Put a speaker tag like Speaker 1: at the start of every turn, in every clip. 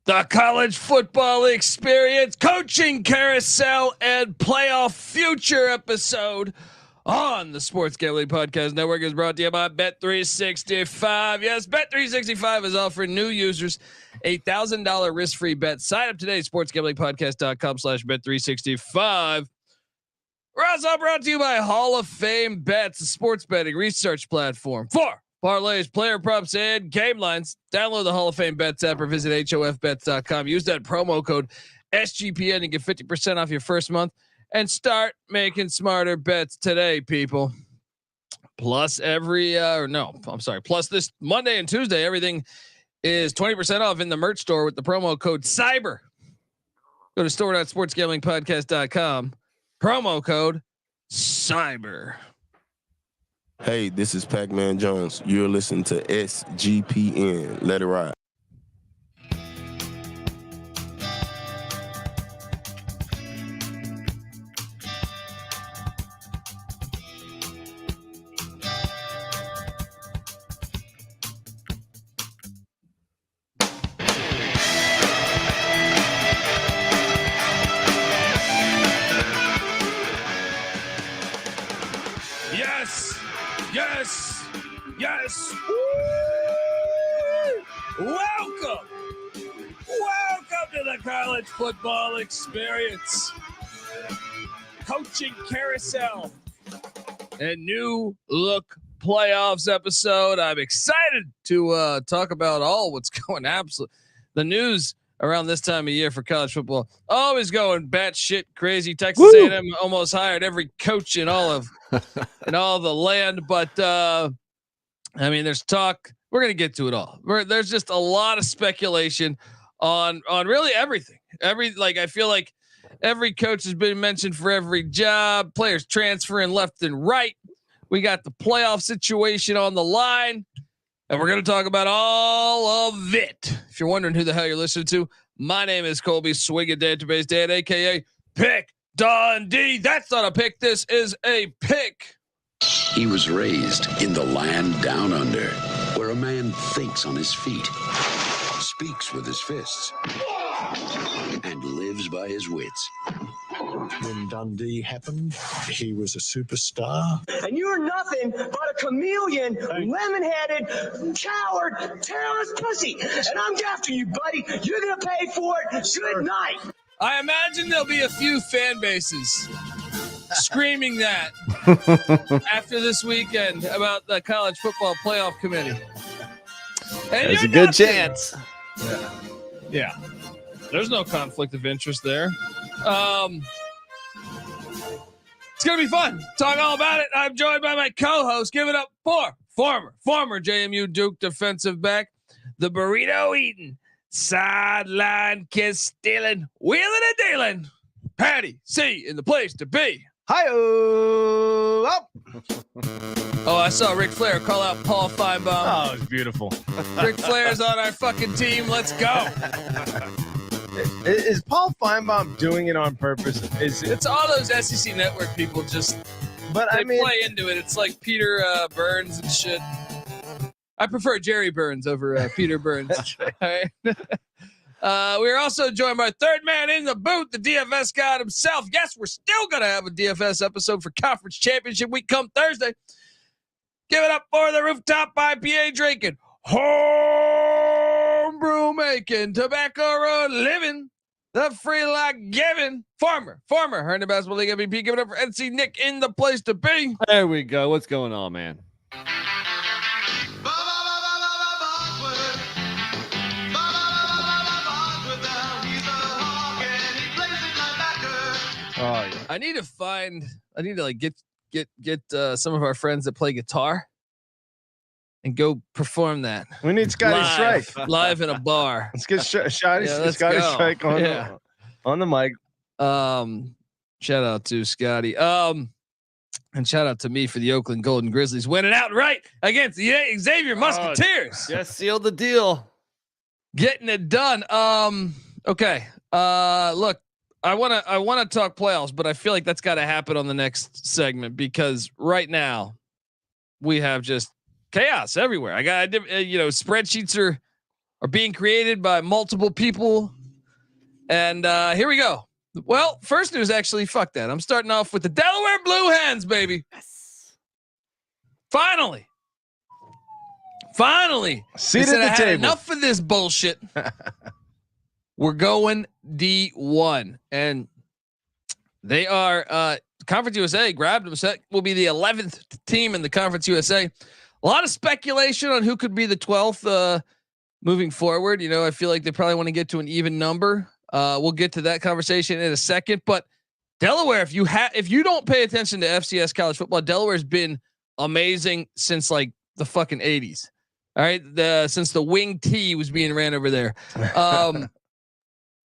Speaker 1: The college football experience, coaching carousel, and playoff future episode on the Sports Gambling Podcast Network is brought to you by Bet365. Yes, Bet365 is offering new users $1,000 risk-free bet. Sign up today, sportsgamblingpodcast.com/Bet365. We're also brought to you by Hall of Fame Bets, a sports betting research platform for parlays, player props, and game lines. Download the Hall of Fame Bets app or visit hofbets.com. Use that promo code SGPN and get 50% off your first month and start making smarter bets today, people. Plus plus this Monday and Tuesday, everything is 20% off in the merch store with the promo code CYBER. Go to store.sportsgamblingpodcast.com. Promo code CYBER.
Speaker 2: Hey, this is Pac-Man Jones. You're listening to SGPN. Let it ride.
Speaker 1: Yes. Welcome to the college football experience, coaching carousel, and new look playoffs episode. I'm excited to talk about all what's going the news around this time of year for college football. Always going batshit crazy. Texas A&M almost hired every coach in all the land, but I mean, there's talk. We're gonna get to it all. There's just a lot of speculation on really everything. I feel like every coach has been mentioned for every job. Players transferring left and right. We got the playoff situation on the line, and we're gonna talk about all of it. If you're wondering who the hell you're listening to, my name is Colby Swing and Database Dad, aka Pick Dundee. That's not a pick. This is a pick.
Speaker 3: He was raised in the land down under, where a man thinks on his feet, speaks with his fists, and lives by his wits.
Speaker 4: When Dundee happened, he was a superstar.
Speaker 5: And you're nothing but a chameleon, lemon-headed, coward, terrorist pussy. And I'm after you, buddy. You're going to pay for it. Good night.
Speaker 1: I imagine there'll be a few fan bases screaming that after this weekend about the college football playoff committee. And
Speaker 6: there's a good chance.
Speaker 1: Yeah. There's no conflict of interest there. It's going to be fun. Talk all about it. I'm joined by my co-host. Give it up for former JMU Duke defensive back, the burrito eating, sideline kiss stealing, wheeling and dealing, Patty C in the place to be.
Speaker 6: Hi-oh!
Speaker 1: Oh, I saw Ric Flair call out Paul Feinbaum.
Speaker 6: Oh, it's beautiful.
Speaker 1: Ric Flair's on our fucking team. Let's go.
Speaker 6: Is Paul Feinbaum doing it on purpose?
Speaker 1: It's all those SEC network people just play into it. It's like Peter Burns and shit. I prefer Jerry Burns over Peter Burns. All right. We're also joined by third man in the booth, the DFS god himself. Yes, we're still going to have a DFS episode for Conference Championship Week come Thursday. Give it up for the rooftop IPA drinking, homebrew making, tobacco road living, the free like giving, former Herndon Basketball League MVP. Give it up for NC Nick in the place to be.
Speaker 6: There we go. What's going on, man?
Speaker 1: Oh, yeah. I need to like get some of our friends that play guitar and go perform that.
Speaker 6: We need Scotty Strike
Speaker 1: live in a bar.
Speaker 6: Let's get Scotty Strike on the mic.
Speaker 1: Shout out to Scotty. And shout out to me for the Oakland Golden Grizzlies winning outright against the Xavier Musketeers.
Speaker 6: Just sealed the deal.
Speaker 1: Getting it done. Okay. Look, I want to talk playoffs, but I feel like that's got to happen on the next segment because right now we have just chaos everywhere. Spreadsheets are are being created by multiple people. And here we go. Well, first news, actually, fuck that. I'm starting off with the Delaware Blue Hens, baby. Yes. Finally.
Speaker 6: Seat at the table.
Speaker 1: Enough of this bullshit. We're going D1. And they are Conference USA grabbed them. So will be the 11th team in the Conference USA. A lot of speculation on who could be the 12th moving forward. You know, I feel like they probably want to get to an even number. We'll get to that conversation in a second. But Delaware, if you don't pay attention to FCS college football, Delaware's been amazing since like the fucking 80s. All right, since the wing T was being ran over there.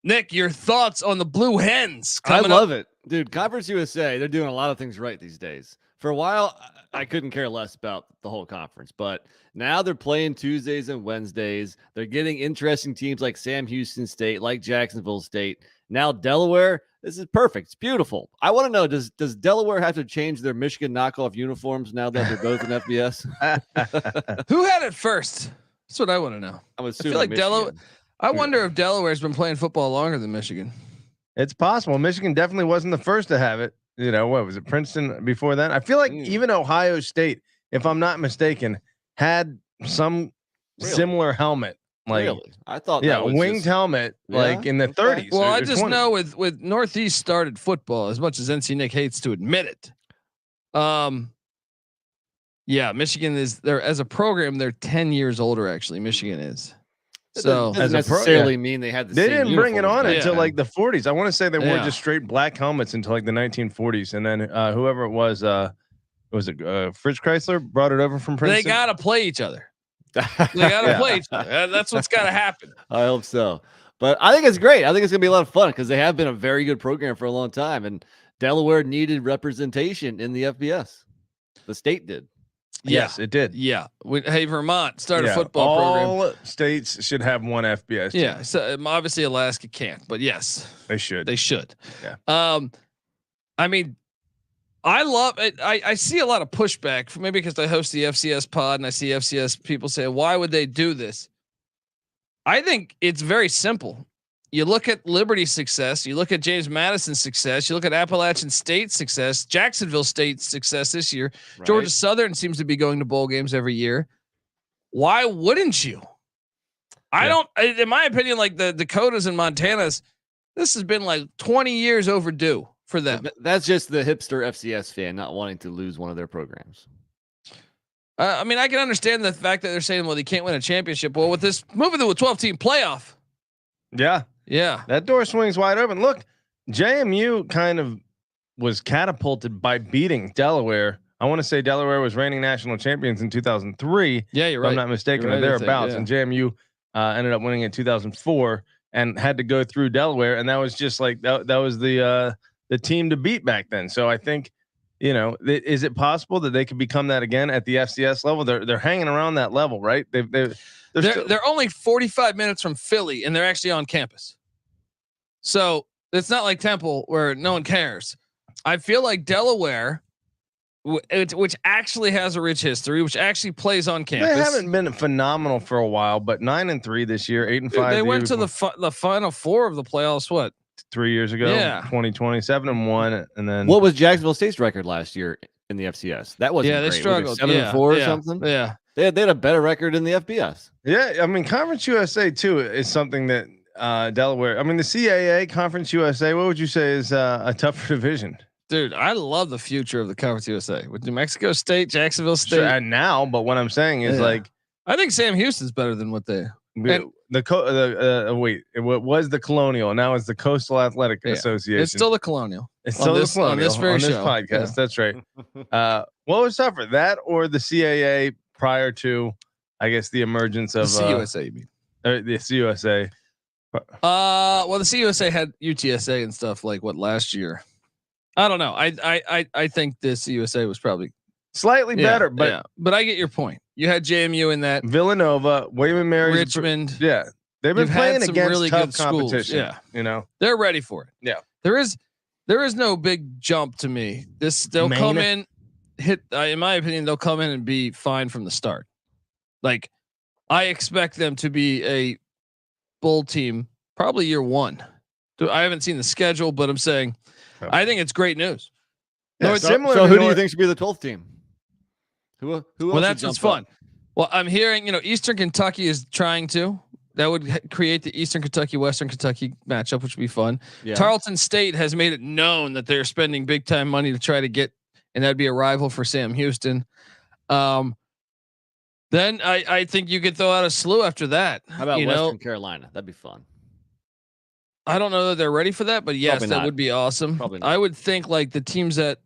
Speaker 1: Nick, your thoughts on the Blue Hens?
Speaker 7: I love it, dude. Conference USA, they're doing a lot of things right these days. For a while, I couldn't care less about the whole conference, but now they're playing Tuesdays and Wednesdays. They're getting interesting teams like Sam Houston State, like Jacksonville State. Now Delaware, this is perfect. It's beautiful. I want to know, does Delaware have to change their Michigan knockoff uniforms now that they're both in FBS?
Speaker 1: Who had it first? That's what I want to know.
Speaker 7: I
Speaker 1: feel like Delaware. I wonder if Delaware's been playing football longer than Michigan.
Speaker 6: It's possible. Michigan definitely wasn't the first to have it. You know, what was it? Princeton before that? I feel like even Ohio State, if I'm not mistaken, had some similar helmet. Like,
Speaker 7: really? I thought,
Speaker 6: winged helmet, like in the 30s.
Speaker 1: Well, I just 20s. Know with Northeast started football, as much as NC Nick hates to admit it. Yeah, Michigan is there as a program. They're 10 years older. Actually, Michigan is. So
Speaker 7: doesn't necessarily mean they had the
Speaker 6: they
Speaker 7: same
Speaker 6: didn't bring it on
Speaker 7: uniforms.
Speaker 6: until like the 40s. I want to say they wore just straight black helmets until like the 1940s, and then whoever it was Fritz Chrysler brought it over from Princeton.
Speaker 1: They gotta play each other. They gotta play each other. That's what's gotta happen.
Speaker 7: I hope so. But I think it's great. I think it's gonna be a lot of fun because they have been a very good program for a long time, and Delaware needed representation in the FBS. The state did.
Speaker 6: Yes, it did.
Speaker 1: Yeah. Hey, Vermont started a football program.
Speaker 6: All states should have one FBS team.
Speaker 1: Yeah. So obviously Alaska can't, but yes,
Speaker 6: they should.
Speaker 1: They should.
Speaker 6: Yeah.
Speaker 1: I mean, I love it. I see a lot of pushback, maybe because I host the FCS pod and I see FCS people say, why would they do this? I think it's very simple. You look at Liberty's success, you look at James Madison's success, you look at Appalachian State's success, Jacksonville State's success this year. Right. Georgia Southern seems to be going to bowl games every year. Why wouldn't you? I don't, in my opinion, like the Dakotas and Montanas, this has been like 20 years overdue for them.
Speaker 7: That's just the hipster FCS fan not wanting to lose one of their programs.
Speaker 1: I mean, I can understand the fact that they're saying, well, they can't win a championship. Well, with this moving to a 12-team playoff.
Speaker 6: Yeah. That door swings wide open. Look, JMU kind of was catapulted by beating Delaware. I want to say Delaware was reigning national champions in 2003.
Speaker 1: Yeah, you're right.
Speaker 6: If I'm not mistaken, or thereabouts. And JMU ended up winning in 2004 and had to go through Delaware. And that was just like that was the team to beat back then. So I think, you know, is it possible that they could become that again at the FCS level? They're hanging around that level, right? They're
Speaker 1: only 45 minutes from Philly, and they're actually on campus. So it's not like Temple where no one cares. I feel like Delaware, which actually has a rich history, which actually plays on campus.
Speaker 6: They haven't been phenomenal for a while, but 9-3 this year, 8-5.
Speaker 1: They went to the Final Four of the playoffs. What?
Speaker 6: 3 years ago? Yeah, 2020, 7-1, and then
Speaker 7: what was Jacksonville State's record last year in the FCS? That wasn't
Speaker 1: they
Speaker 7: great.
Speaker 1: struggled.
Speaker 7: 7-4 or something.
Speaker 1: Yeah,
Speaker 7: they had a better record in the FBS.
Speaker 6: Yeah, I mean, Conference USA too is something that Delaware. I mean, the CAA Conference USA. What would you say is a tougher division?
Speaker 1: Dude, I love the future of the Conference USA with New Mexico State, Jacksonville State.
Speaker 6: Sure, and now, but what I'm saying is like,
Speaker 1: I think Sam Houston's better than what they.
Speaker 6: What was the Colonial? Now it's the Coastal Athletic Association.
Speaker 1: It's still the Colonial.
Speaker 6: It's still the Colonial
Speaker 1: on this
Speaker 6: podcast. Yeah. That's right. What was tougher, that or the CAA prior to, I guess, the emergence of
Speaker 1: the CUSA? You mean
Speaker 6: the CUSA?
Speaker 1: Well, the CUSA had UTSA and stuff like what last year. I don't know. I think the CUSA was probably
Speaker 6: slightly better,
Speaker 1: but I get your point. You had JMU in that,
Speaker 6: Villanova, William & Mary,
Speaker 1: Richmond.
Speaker 6: Yeah, they've been playing against
Speaker 1: really
Speaker 6: tough
Speaker 1: good
Speaker 6: competition.
Speaker 1: Schools. Yeah,
Speaker 6: you know
Speaker 1: they're ready for it.
Speaker 6: Yeah,
Speaker 1: there is no big jump to me. They'll come in, hit. In my opinion, they'll come in and be fine from the start. Like I expect them to be a bowl team probably year one. I haven't seen the schedule, but I'm saying I think it's great news.
Speaker 7: Yeah, so who do you think should be the 12th team? Who else?
Speaker 1: Well, that's what's fun. Well, I'm hearing, Eastern Kentucky is trying to. That would create the Eastern Kentucky, Western Kentucky matchup, which would be fun. Yeah. Tarleton State has made it known that they're spending big time money to try to get, and that'd be a rival for Sam Houston. Then I think you could throw out a slew after that.
Speaker 7: How about Western Carolina? That'd be fun.
Speaker 1: I don't know that they're ready for that, but yes, that would be awesome.
Speaker 7: Probably not.
Speaker 1: I would think like the teams that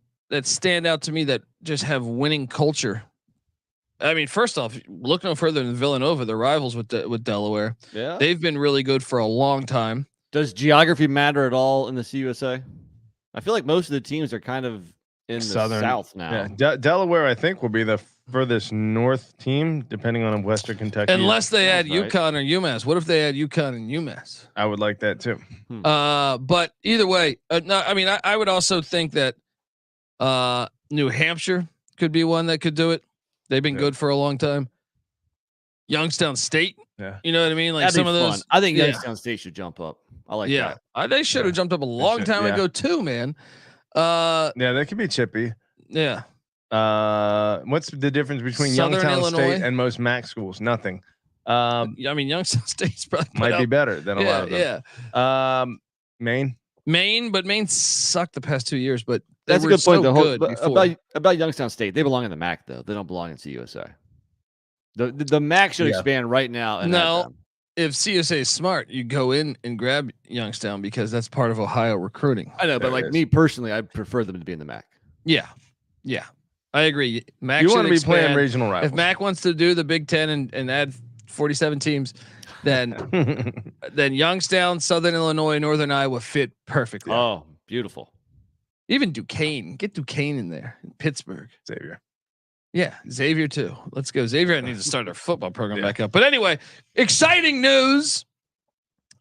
Speaker 1: stand out to me that just have winning culture. I mean, first off, look no further than Villanova. They're rivals with Delaware.
Speaker 7: Yeah,
Speaker 1: they've been really good for a long time.
Speaker 7: Does geography matter at all in the CUSA? I feel like most of the teams are kind of in the South now.
Speaker 6: Yeah, Delaware, I think, will be the furthest north team, depending on Western Kentucky.
Speaker 1: Unless they add UConn or UMass. What if they add UConn and UMass?
Speaker 6: I would like that too.
Speaker 1: But either way, no. I mean, I would also think that New Hampshire could be one that could do it. They've been good for a long time. Youngstown State.
Speaker 6: Yeah.
Speaker 1: You know what I mean? Like
Speaker 7: that'd
Speaker 1: some of those.
Speaker 7: Fun. I think Youngstown State should jump up. I like that.
Speaker 1: They should have jumped up a long time ago too, man.
Speaker 6: They could be chippy.
Speaker 1: Yeah.
Speaker 6: What's the difference between
Speaker 1: Southern
Speaker 6: Youngstown
Speaker 1: Illinois?
Speaker 6: State and most MAC schools? Nothing.
Speaker 1: I mean, Youngstown State's probably
Speaker 6: might be better than a lot of them.
Speaker 1: Yeah.
Speaker 6: Maine,
Speaker 1: but Maine sucked the past 2 years. But
Speaker 7: that's a good point.
Speaker 1: So
Speaker 7: about Youngstown State, they belong in the MAC though. They don't belong in CUSA. The MAC should expand right now. And
Speaker 1: if CSA is smart, you go in and grab Youngstown because that's part of Ohio recruiting.
Speaker 7: I know, but like me personally, I prefer them to be in the MAC.
Speaker 1: Yeah. I agree. MAC
Speaker 6: you want to be
Speaker 1: expand.
Speaker 6: playing regional rivals.
Speaker 1: If MAC wants to do the Big Ten and add 47 teams, then Youngstown, Southern Illinois, Northern Iowa fit perfectly.
Speaker 7: Oh, beautiful.
Speaker 1: Even Duquesne, get Duquesne in there. Pittsburgh,
Speaker 6: Xavier.
Speaker 1: Yeah, Xavier too. Let's go. Xavier needs to start their football program back up. But anyway, exciting news.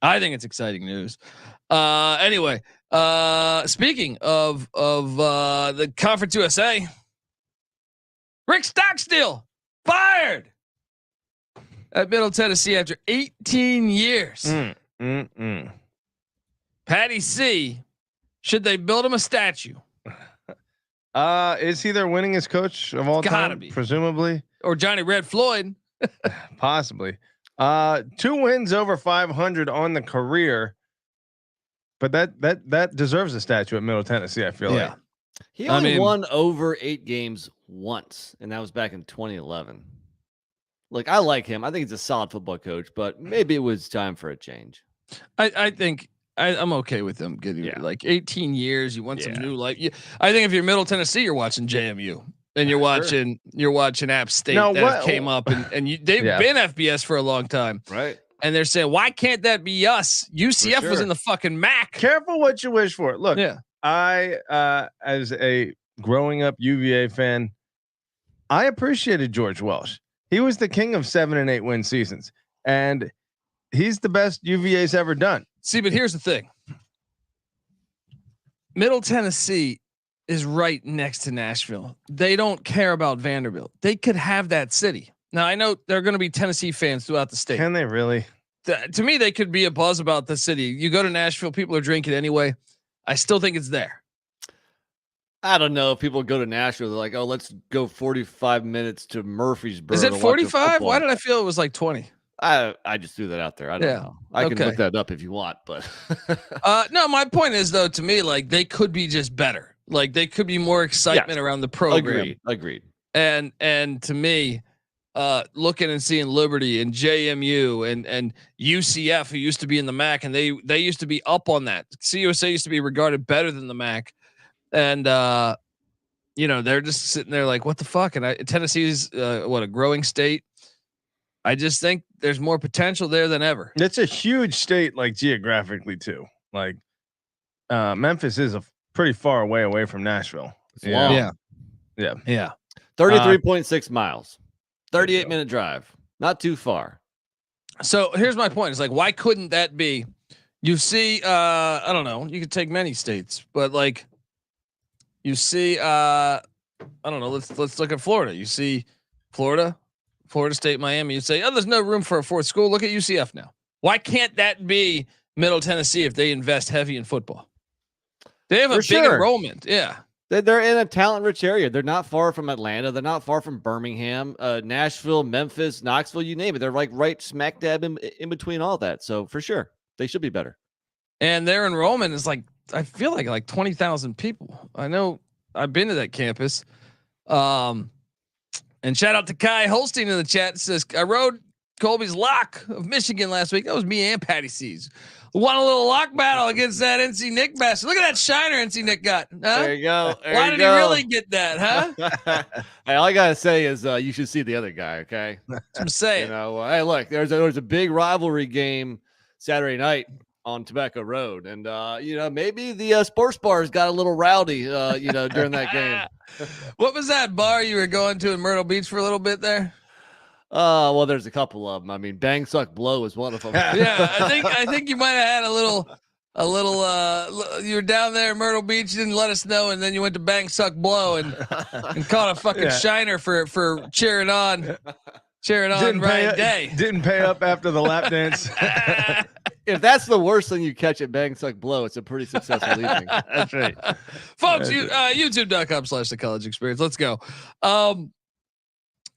Speaker 1: I think it's exciting news. Anyway, speaking of the Conference USA, Rick Stockstill fired at Middle Tennessee after 18 years. Patty C, should they build him a statue?
Speaker 6: Is he their winningest coach of all time? Be. Presumably.
Speaker 1: Or Johnny Red Floyd.
Speaker 6: Possibly. 2 wins over 500 on the career. But that deserves a statue at Middle Tennessee, I feel like.
Speaker 7: He only won over 8 games once, and that was back in 2011. Look, I like him. I think he's a solid football coach, but maybe it was time for a change.
Speaker 1: I think I'm okay with them getting like 18 years. You want some new life. I think if you're Middle Tennessee, you're watching JMU and you're watching App State that came up and they've been FBS for a long time.
Speaker 7: Right.
Speaker 1: And they're saying, why can't that be us? UCF was in the fucking MAC.
Speaker 6: Careful what you wish for. Look, I, as a growing up UVA fan, I appreciated George Welsh. He was the king of 7 and 8 win seasons, and he's the best UVA's ever done.
Speaker 1: See, but here's the thing. Middle Tennessee is right next to Nashville. They don't care about Vanderbilt. They could have that city. Now, I know there are going to be Tennessee fans throughout the state.
Speaker 6: Can they really?
Speaker 1: To me, they could be a buzz about the city. You go to Nashville, people are drinking anyway. I still think it's there.
Speaker 7: I don't know if people go to Nashville. They're like, oh, let's go 45 minutes to Murfreesboro.
Speaker 1: Is it 45? Why did I feel it was like 20?
Speaker 7: I just threw that out there. I don't know. I can look that up if you want, but
Speaker 1: no, my point is though, to me, like they could be just better. Like they could be more excitement around the program.
Speaker 7: Agreed.
Speaker 1: And to me, looking and seeing Liberty and JMU and UCF, who used to be in the MAC, and they used to be up on that. CUSA used to be regarded better than the MAC, and they're just sitting there like, what the fuck? And Tennessee's a growing state. I just think there's more potential there than ever.
Speaker 6: It's a huge state, like geographically too. Like Memphis is a pretty far away from Nashville.
Speaker 1: Yeah.
Speaker 7: 33.6 miles, 38-minute drive, not too far.
Speaker 1: So here's my point. It's like, why couldn't that be? You see, I don't know. You could take many states, but like, you see, I don't know. Let's look at Florida. You see, Florida Florida State, Miami, you'd say, oh, there's no room for a fourth school. Look at UCF now. Why can't that be Middle Tennessee if they invest heavy in football? They have a big enrollment. Yeah.
Speaker 7: They're in a talent-rich area. They're not far from Atlanta. They're not far from Birmingham, Nashville, Memphis, Knoxville, you name it. They're like right smack dab in between all that. So for sure, they should be better.
Speaker 1: And their enrollment is like, I feel like 20,000 people. I know I've been to that campus. And shout out to Kai Holstein in the chat. It says, I rode Colby's lock of Michigan last week. That was me and Patty C's. Won a little lock battle against that NC Nick bastard. Look at that shiner NC Nick got. Huh?
Speaker 7: There you go.
Speaker 1: Why did he really get that, huh?
Speaker 7: Hey, all I gotta say is you should see the other guy. Okay,
Speaker 1: that's what I'm saying.
Speaker 7: Hey, look, there's a big rivalry game Saturday night on Tobacco Road, and maybe the sports bars got a little rowdy, during that game.
Speaker 1: What was that bar you were going to in Myrtle Beach for a little bit there?
Speaker 7: Well, there's a couple of them. I mean, Bang Suck Blow is one of them.
Speaker 1: Yeah, I think you might have had a little. You were down there in Myrtle Beach, you didn't let us know, and then you went to Bang Suck Blow and caught a fucking shiner for cheering on Ryan Day.
Speaker 6: Didn't pay up after the lap dance.
Speaker 7: If that's the worst thing you catch at Bang Suck Blow, it's a pretty successful evening.
Speaker 6: That's right,
Speaker 1: folks. YouTube.com/The College Experience. Let's go.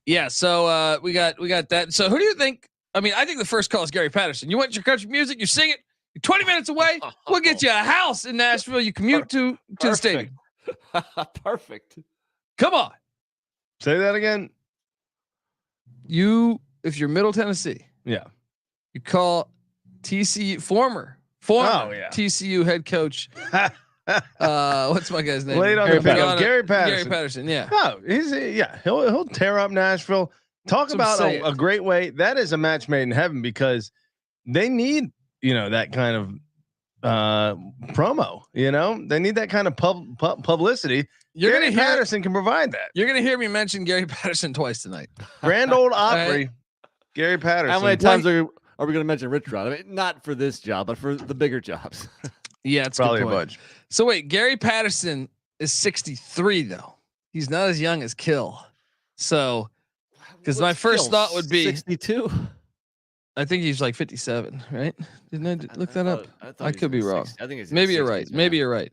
Speaker 1: Yeah, so we got that. So who do you think? I mean, I think the first call is Gary Patterson. You want your country music, you sing it. You're 20 minutes away. We'll get you a house in Nashville. You commute to the stadium.
Speaker 7: Perfect.
Speaker 1: Come on.
Speaker 6: Say that again.
Speaker 1: If you're Middle Tennessee,
Speaker 6: yeah,
Speaker 1: you call TCU former TCU head coach. What's my guy's name?
Speaker 6: Gary Patterson.
Speaker 1: Gary Patterson. Yeah.
Speaker 6: No, he'll tear up Nashville. Talk about a great way. That is a match made in heaven because they need that kind of promo. They need that kind of publicity. Gary Patterson can provide that.
Speaker 1: You're gonna hear me mention Gary Patterson twice tonight.
Speaker 6: Grand Ole Opry. Gary Patterson.
Speaker 7: How many times are we going to mention Rich Rod? I mean, not for this job, but for the bigger jobs.
Speaker 1: Yeah, it's
Speaker 6: probably a bunch.
Speaker 1: So wait, Gary Patterson is 63 though. He's not as young as Kill. So, because my first thought would be
Speaker 7: 62.
Speaker 1: I think he's like 57, right? Didn't I look that up? I could be wrong.
Speaker 7: I think it's
Speaker 1: maybe you're right. Maybe you're right.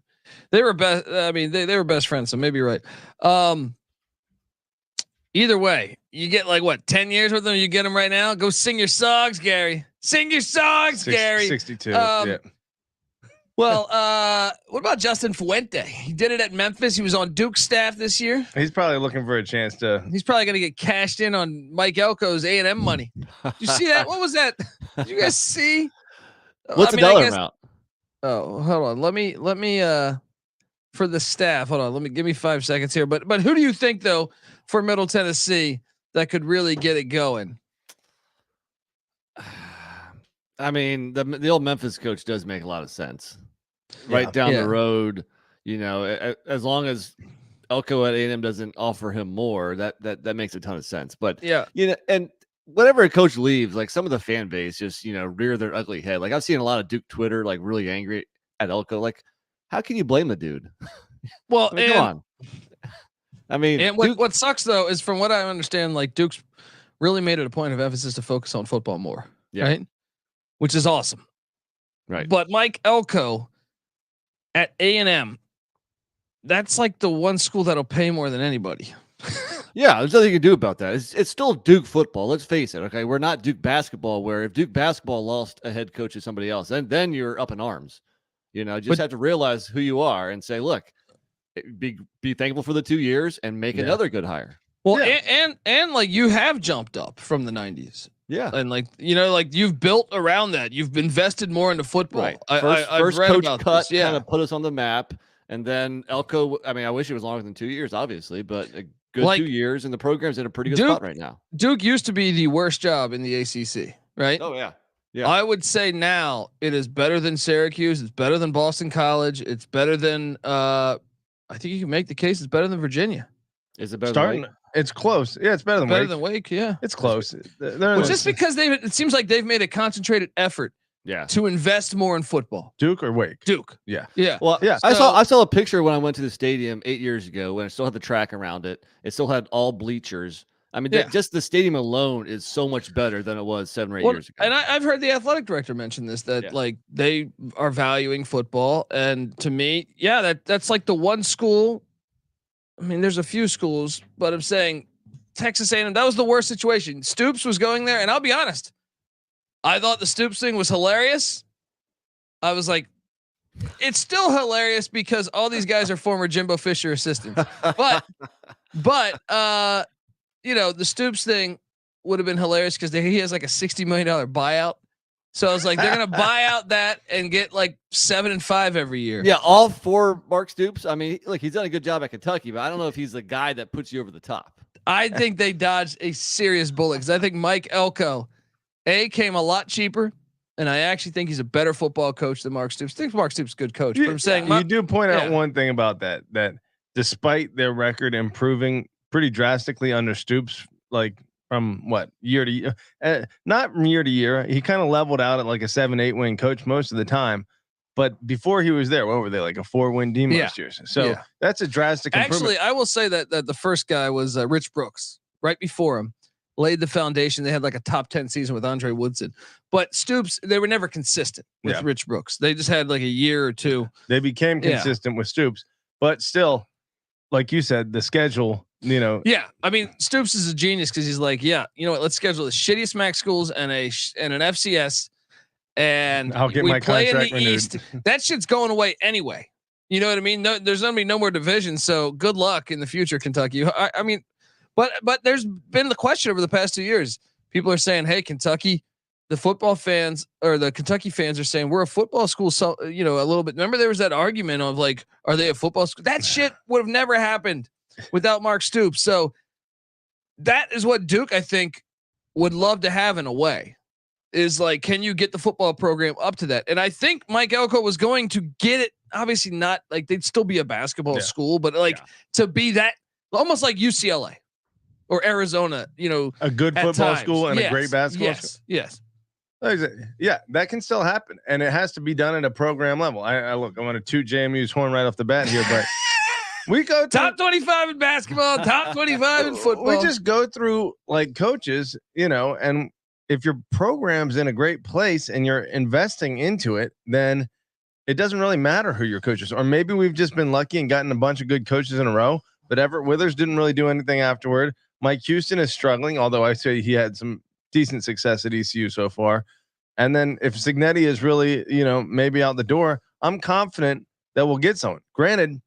Speaker 1: They were best. I mean, they were best friends, so maybe you're right. Either way, you get like what 10 years with them. You get them right now. Go sing your songs, Gary. Sing your songs, Gary.
Speaker 6: 62. Yeah.
Speaker 1: Well, what about Justin Fuente? He did it at Memphis. He was on Duke's staff this year.
Speaker 6: He's probably looking for a chance to.
Speaker 1: He's probably going to get cashed in on Mike Elko's A&M money. Did you see that? What was that? Did you guys see?
Speaker 7: What's the dollar amount?
Speaker 1: Oh, hold on. Let me for the staff. Hold on. Give me 5 seconds here. But who do you think though for Middle Tennessee that could really get it going?
Speaker 7: I mean, the old Memphis coach does make a lot of sense. Right down the road, as long as Elko at A&M doesn't offer him more, that makes a ton of sense. But and whenever a coach leaves, like some of the fan base just rear their ugly head. Like I've seen a lot of Duke Twitter like really angry at Elko. Like, how can you blame the dude?
Speaker 1: Well,
Speaker 7: come on. I mean,
Speaker 1: and what sucks though is from what I understand, like Duke's really made it a point of emphasis to focus on football more, right? Which is awesome,
Speaker 7: right?
Speaker 1: But Mike Elko at A&M, that's like the one school that'll pay more than anybody.
Speaker 7: Yeah, there's nothing you can do about that. It's still Duke football. Let's face it. Okay, we're not Duke basketball. Where if Duke basketball lost a head coach to somebody else, then you're up in arms. Just have to realize who you are and say, look, be thankful for the 2 years and make another good hire.
Speaker 1: Well, and like you have jumped up from the 90s.
Speaker 7: Yeah.
Speaker 1: And like you've built around that. You've invested more into football.
Speaker 7: Right. First coach cut kind of put us on the map. And then Elko, I mean, I wish it was longer than 2 years, obviously, but a good 2 years, and the program's in a pretty good spot right now.
Speaker 1: Duke used to be the worst job in the ACC, right?
Speaker 7: Oh, yeah. Yeah.
Speaker 1: I would say now it is better than Syracuse. It's better than Boston College. It's better than I think you can make the case it's better than Virginia.
Speaker 7: Is it better than Wake?
Speaker 6: It's close. Yeah, it's better than
Speaker 1: Wake. Yeah,
Speaker 6: it's close.
Speaker 1: Just because it seems like they've made a concentrated effort.
Speaker 7: Yeah.
Speaker 1: To invest more in football.
Speaker 6: Duke or Wake?
Speaker 1: Duke.
Speaker 6: Yeah.
Speaker 1: Yeah.
Speaker 7: Well, yeah. I saw a picture when I went to the stadium 8 years ago when it still had the track around it. It still had all bleachers, I mean, just the stadium alone is so much better than it was 7 or 8 years ago.
Speaker 1: And I've heard the athletic director mention this, that like they are valuing football. And to me, that's like the one school. I mean, there's a few schools, but I'm saying Texas A&M, that was the worst situation. Stoops was going there. And I'll be honest, I thought the Stoops thing was hilarious. I was like, it's still hilarious because all these guys are former Jimbo Fisher assistants, but you know, the Stoops thing would have been hilarious because he has like a $60 million buyout. So I was like, they're going to buy out that and get like 7 and 5 every year.
Speaker 7: Yeah. All for Mark Stoops. I mean, look, he's done a good job at Kentucky, but I don't know if he's the guy that puts you over the top.
Speaker 1: I think they dodged a serious bullet because I think Mike Elko came a lot cheaper. And I actually think he's a better football coach than Mark Stoops. I think Mark Stoops is a good coach. But I'm saying
Speaker 6: you do point out one thing about that despite their record improving pretty drastically under Stoops, like from year to year, not from year to year, he kind of leveled out at like a 7-8 win coach most of the time. But before he was there, what were they, like a 4-win team most years? So that's a drastic improvement.
Speaker 1: Actually, I will say that the first guy was Rich Brooks. Right before him, laid the foundation. They had like a top 10 season with Andre Woodson, but Stoops, they were never consistent with Rich Brooks. They just had like a year or two.
Speaker 6: They became consistent with Stoops, but still, like you said, the schedule, you know.
Speaker 1: Yeah. I mean, Stoops is a genius because he's like, you know what, let's schedule the shittiest MAC schools and an FCS. And
Speaker 6: I'll get my
Speaker 1: play in the
Speaker 6: renewed.
Speaker 1: East. That shit's going away anyway. You know what I mean? No, there's going to be no more divisions. So good luck in the future, Kentucky. I mean, but there's been the question over the past 2 years. People are saying, hey, Kentucky, the football fans or the Kentucky fans are saying we're a football school. So, you know, a little bit. Remember there was that argument of like, are they a football school? That shit would have never happened without Mark Stoops. So that is what Duke, I think, would love to have in a way, is like, can you get the football program up to that? And I think Mike Elko was going to get it. Obviously not like they'd still be a basketball school, but like to be that almost like UCLA or Arizona, you know,
Speaker 6: a good football school and a great basketball school.
Speaker 1: Yes.
Speaker 6: Yeah, that can still happen, and it has to be done at a program level. I look, I'm going to toot JMU's horn right off the bat here, but we go
Speaker 1: top 25 in basketball, top 25 in football.
Speaker 6: We just go through like coaches, you know, and if your program's in a great place and you're investing into it, then it doesn't really matter who your coach is. Or maybe we've just been lucky and gotten a bunch of good coaches in a row, but Everett Withers didn't really do anything afterward. Mike Houston is struggling, although I say he had some decent success at ECU so far. And then if Cignetti is really, you know, maybe out the door, I'm confident that we'll get someone. Granted,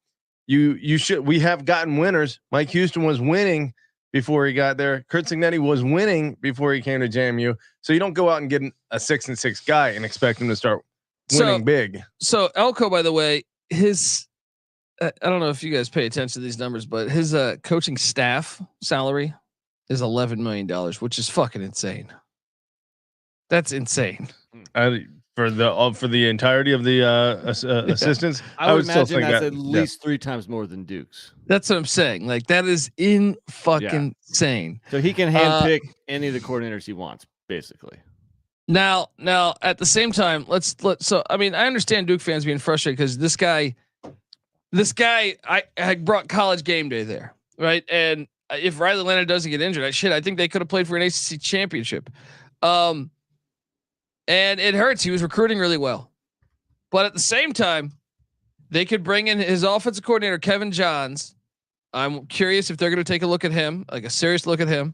Speaker 6: we have gotten winners. Mike Houston was winning before he got there. Curt Cignetti was winning before he came to JMU. So you don't go out and get a 6-6 guy and expect him to start winning big.
Speaker 1: So Elko, by the way, his I don't know if you guys pay attention to these numbers, but his coaching staff salary is $11 million, which is fucking insane. That's insane.
Speaker 6: For the entirety of the assistants,
Speaker 7: I would imagine that's at least 3 times more than Duke's.
Speaker 1: That's what I'm saying. Like that is insane.
Speaker 7: So he can handpick any of the coordinators he wants, basically.
Speaker 1: Now, at the same time, so I mean, I understand Duke fans being frustrated because this guy, I brought College Game Day there, right? And if Riley Leonard doesn't get injured, I think they could have played for an ACC championship. And it hurts. He was recruiting really well, but at the same time, they could bring in his offensive coordinator, Kevin Johns. I'm curious if they're going to take a look at him, like a serious look at him.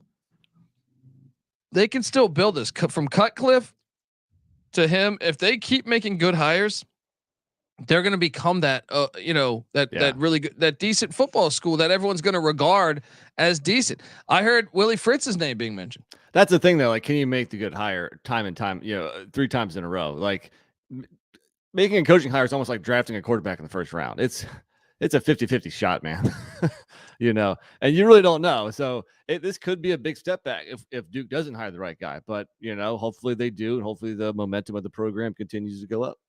Speaker 1: They can still build this from Cutcliffe to him. If they keep making good hires, they're going to become that, that really good, that decent football school that everyone's going to regard as decent. I heard Willie Fritz's name being mentioned.
Speaker 7: That's the thing though. Like, can you make the good hire time and time, 3 times in a row? Like making a coaching hire is almost like drafting a quarterback in the first round. It's a 50-50 shot, man, and you really don't know. So this could be a big step back if Duke doesn't hire the right guy, but hopefully they do. And hopefully the momentum of the program continues to go up.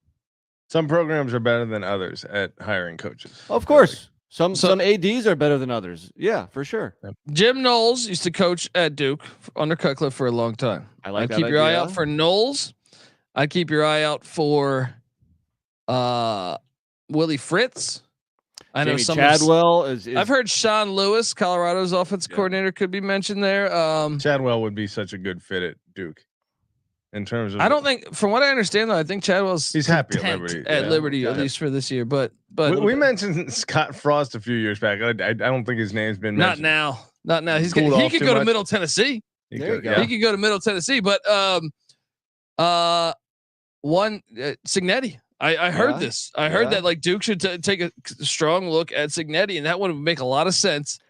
Speaker 6: Some programs are better than others at hiring coaches.
Speaker 7: Of course. Some ADs are better than others. Yeah, for sure.
Speaker 1: Jim Knowles used to coach at Duke under Cutcliffe for a long time. I'd keep your eye out for Knowles. I'd keep your eye out for Willie Fritz. I know
Speaker 7: Jamie
Speaker 1: some
Speaker 7: Chadwell is.
Speaker 1: I've heard Sean Lewis, Colorado's offensive coordinator, could be mentioned there.
Speaker 6: Chadwell would be such a good fit at Duke. In terms of,
Speaker 1: I don't think, from what I understand, though, I think
Speaker 6: he's happy at Liberty.
Speaker 1: At least for this year. But
Speaker 6: we mentioned Scott Frost a few years back. I don't think his name's been mentioned.
Speaker 1: Not now. He could go to Middle Tennessee. He could go to Middle Tennessee. But Cignetti. I heard this. I heard that like Duke should take a strong look at Cignetti, and that would make a lot of sense.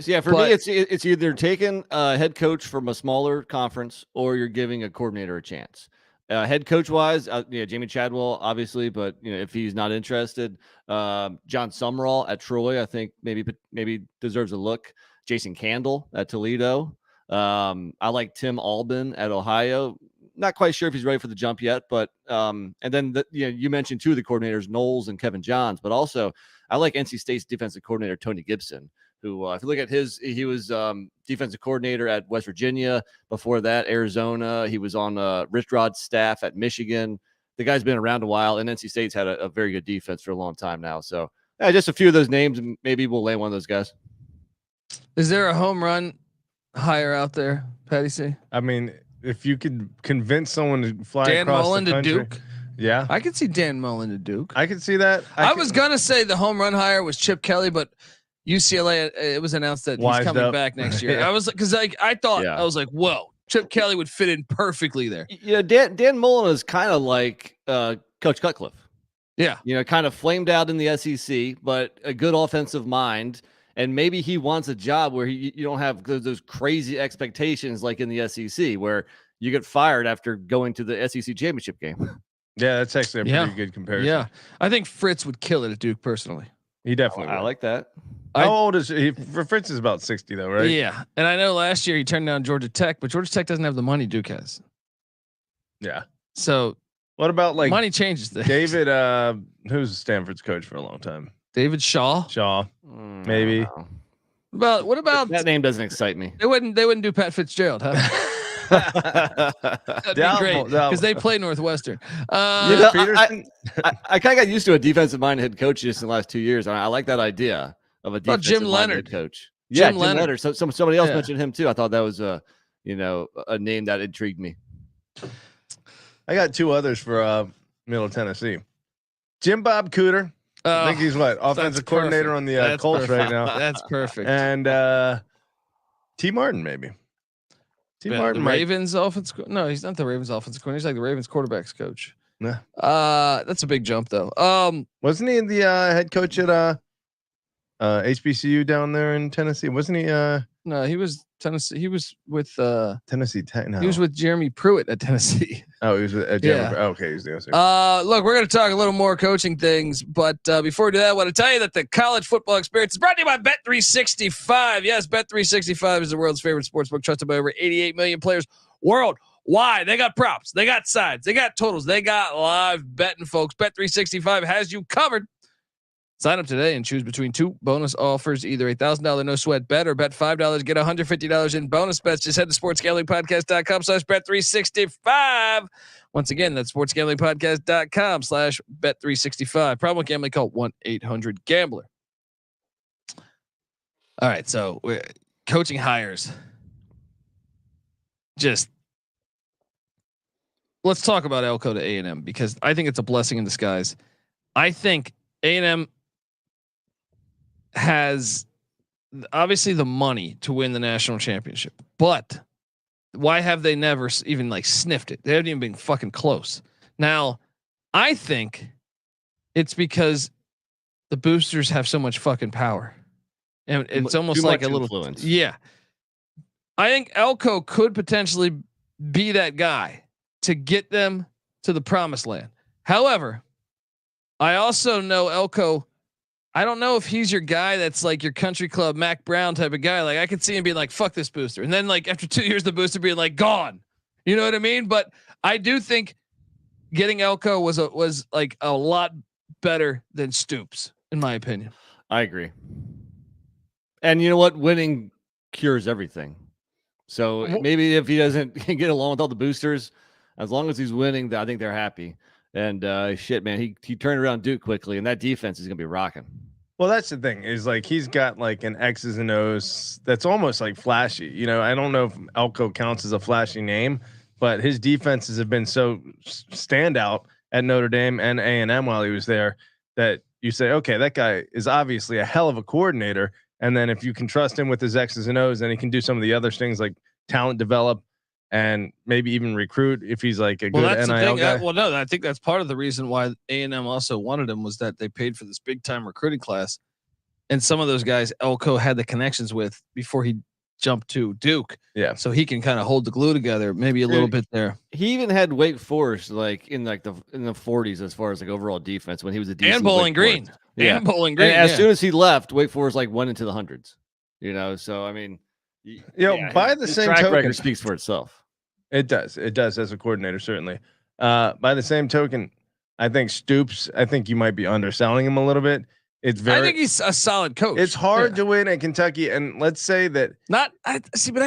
Speaker 7: So yeah, for me, it's either taking a head coach from a smaller conference or you're giving a coordinator a chance. Head coach wise, Jamie Chadwell, obviously, but if he's not interested, John Summerall at Troy, I think maybe deserves a look. Jason Candle at Toledo. I like Tim Albin at Ohio. Not quite sure if he's ready for the jump yet, but and then you mentioned two of the coordinators, Knowles and Kevin Johns, but also I like NC State's defensive coordinator Tony Gibson, who if you look at he was defensive coordinator at West Virginia. Before that, Arizona. He was on Rich Rod's staff at Michigan. The guy's been around a while, and NC State's had a very good defense for a long time now. So just a few of those names, maybe we'll land one of those guys.
Speaker 1: Is there a home run hire out there, Patty C?
Speaker 6: I mean, if you could convince someone to fly
Speaker 1: Dan
Speaker 6: across
Speaker 1: Mullen
Speaker 6: the country,
Speaker 1: to Duke.
Speaker 6: Yeah,
Speaker 1: I could see Dan Mullen to Duke.
Speaker 6: I could see that.
Speaker 1: I was gonna say the home run hire was Chip Kelly, but UCLA, it was announced that he's coming back next year. I was because I thought I was like, whoa, Chip Kelly would fit in perfectly there.
Speaker 7: Dan Mullen is kind of like Coach Cutcliffe.
Speaker 1: Yeah,
Speaker 7: kind of flamed out in the SEC, but a good offensive mind. And maybe he wants a job where you don't have those crazy expectations like in the SEC, where you get fired after going to the SEC championship game.
Speaker 6: Yeah, that's actually a pretty good comparison.
Speaker 1: Yeah, I think Fritz would kill it at Duke personally.
Speaker 6: He definitely would.
Speaker 7: I like that.
Speaker 6: How old is he? Fritz is about 60 though, right?
Speaker 1: Yeah, and I know last year he turned down Georgia Tech, but Georgia Tech doesn't have the money Duke has.
Speaker 6: Yeah.
Speaker 1: So
Speaker 6: what about like
Speaker 1: money changes things?
Speaker 6: David, who's Stanford's coach for a long time?
Speaker 1: David Shaw,
Speaker 6: maybe.
Speaker 1: What about
Speaker 7: that name? Doesn't excite me.
Speaker 1: They wouldn't do Pat Fitzgerald, huh? That'd be great because they play Northwestern.
Speaker 7: I kind of got used to a defensive minded head coach just in the last 2 years, and I like that idea of a defensive minded head coach. Jim Leonard. So somebody else mentioned him too. I thought that was a name that intrigued me.
Speaker 6: I got two others for Middle Tennessee. Jim Bob Cooter. I think he's offensive coordinator on the Colts right now.
Speaker 1: That's perfect.
Speaker 6: And T. Martin, maybe.
Speaker 1: T. Martin, Ravens offense. No, he's not the Ravens offensive coordinator. He's like the Ravens quarterbacks coach.
Speaker 6: Yeah.
Speaker 1: That's a big jump though.
Speaker 6: Wasn't he the head coach at HBCU down there in Tennessee? Wasn't he?
Speaker 1: No, he was Tennessee. He was with
Speaker 6: Tennessee Tech. No.
Speaker 1: He was with Jeremy Pruitt at Tennessee.
Speaker 6: Oh, he was at Jeremy. Yeah. Okay, he's the
Speaker 1: look, we're going to talk a little more coaching things, but before we do that, I want to tell you that the college football experience is brought to you by Bet365. Yes, Bet365 is the world's favorite sportsbook, trusted by over 88 million players worldwide. They got props, they got sides, they got totals, they got live betting, folks. Bet365 has you covered. Sign up today and choose between two bonus offers, either a $1,000 no sweat bet or bet $5, get $150 in bonus bets. Just head to sportsgamblingpodcast.com/bet365. Once again, that's sportsgamblingpodcast.com/bet365. Problem with gambling, call 1-800-GAMBLER. All right. So coaching hires. Just let's talk about Elko to A&M because I think it's a blessing in disguise. I think A&M has obviously the money to win the national championship, but why have they never even sniffed it? They haven't even been fucking close. Now, I think it's because the boosters have so much fucking power, and it's almost like a little
Speaker 7: influence.
Speaker 1: Yeah, I think Elko could potentially be that guy to get them to the promised land. However, I also know Elko. I don't know if he's your guy that's like your country club Mac Brown type of guy. Like I could see him being like, fuck this booster. And then after 2 years, the booster being gone, you know what I mean? But I do think getting Elko was a lot better than Stoops, in my opinion.
Speaker 7: I agree. And you know what? Winning cures everything. So maybe if he doesn't get along with all the boosters, as long as he's winning, I think they're happy. And shit, man, he turned around Duke quickly, and that defense is gonna be rocking.
Speaker 6: Well, that's the thing is like he's got like an X's and O's that's almost like flashy. You know, I don't know if Elko counts as a flashy name, but his defenses have been so standout at Notre Dame and A&M while he was there that you say, okay, that guy is obviously a hell of a coordinator. And then if you can trust him with his X's and O's, then he can do some of the other things like talent develop and maybe even recruit if he's like a good NIL guy.
Speaker 1: Well, no, I think that's part of the reason why A&M also wanted him was that they paid for this big time recruiting class. And some of those guys Elko had the connections with before he jumped to Duke.
Speaker 6: Yeah.
Speaker 1: So he can kind of hold the glue together, maybe a little bit there.
Speaker 7: He even had Wake Forest like in the 40s as far as like overall defense when he was a DC
Speaker 1: and Bowling Green.
Speaker 7: Yeah.
Speaker 1: And Bowling Green.
Speaker 7: And as soon as he left, Wake Forest like went into the hundreds. You know, so I mean,
Speaker 6: by the same
Speaker 7: track
Speaker 6: token,
Speaker 7: record speaks for itself.
Speaker 6: It does as a coordinator, certainly. By the same token, I think Stoops, I think you might be underselling him a little bit. I
Speaker 1: think he's a solid coach.
Speaker 6: It's hard to win at Kentucky, and let's say that
Speaker 1: but I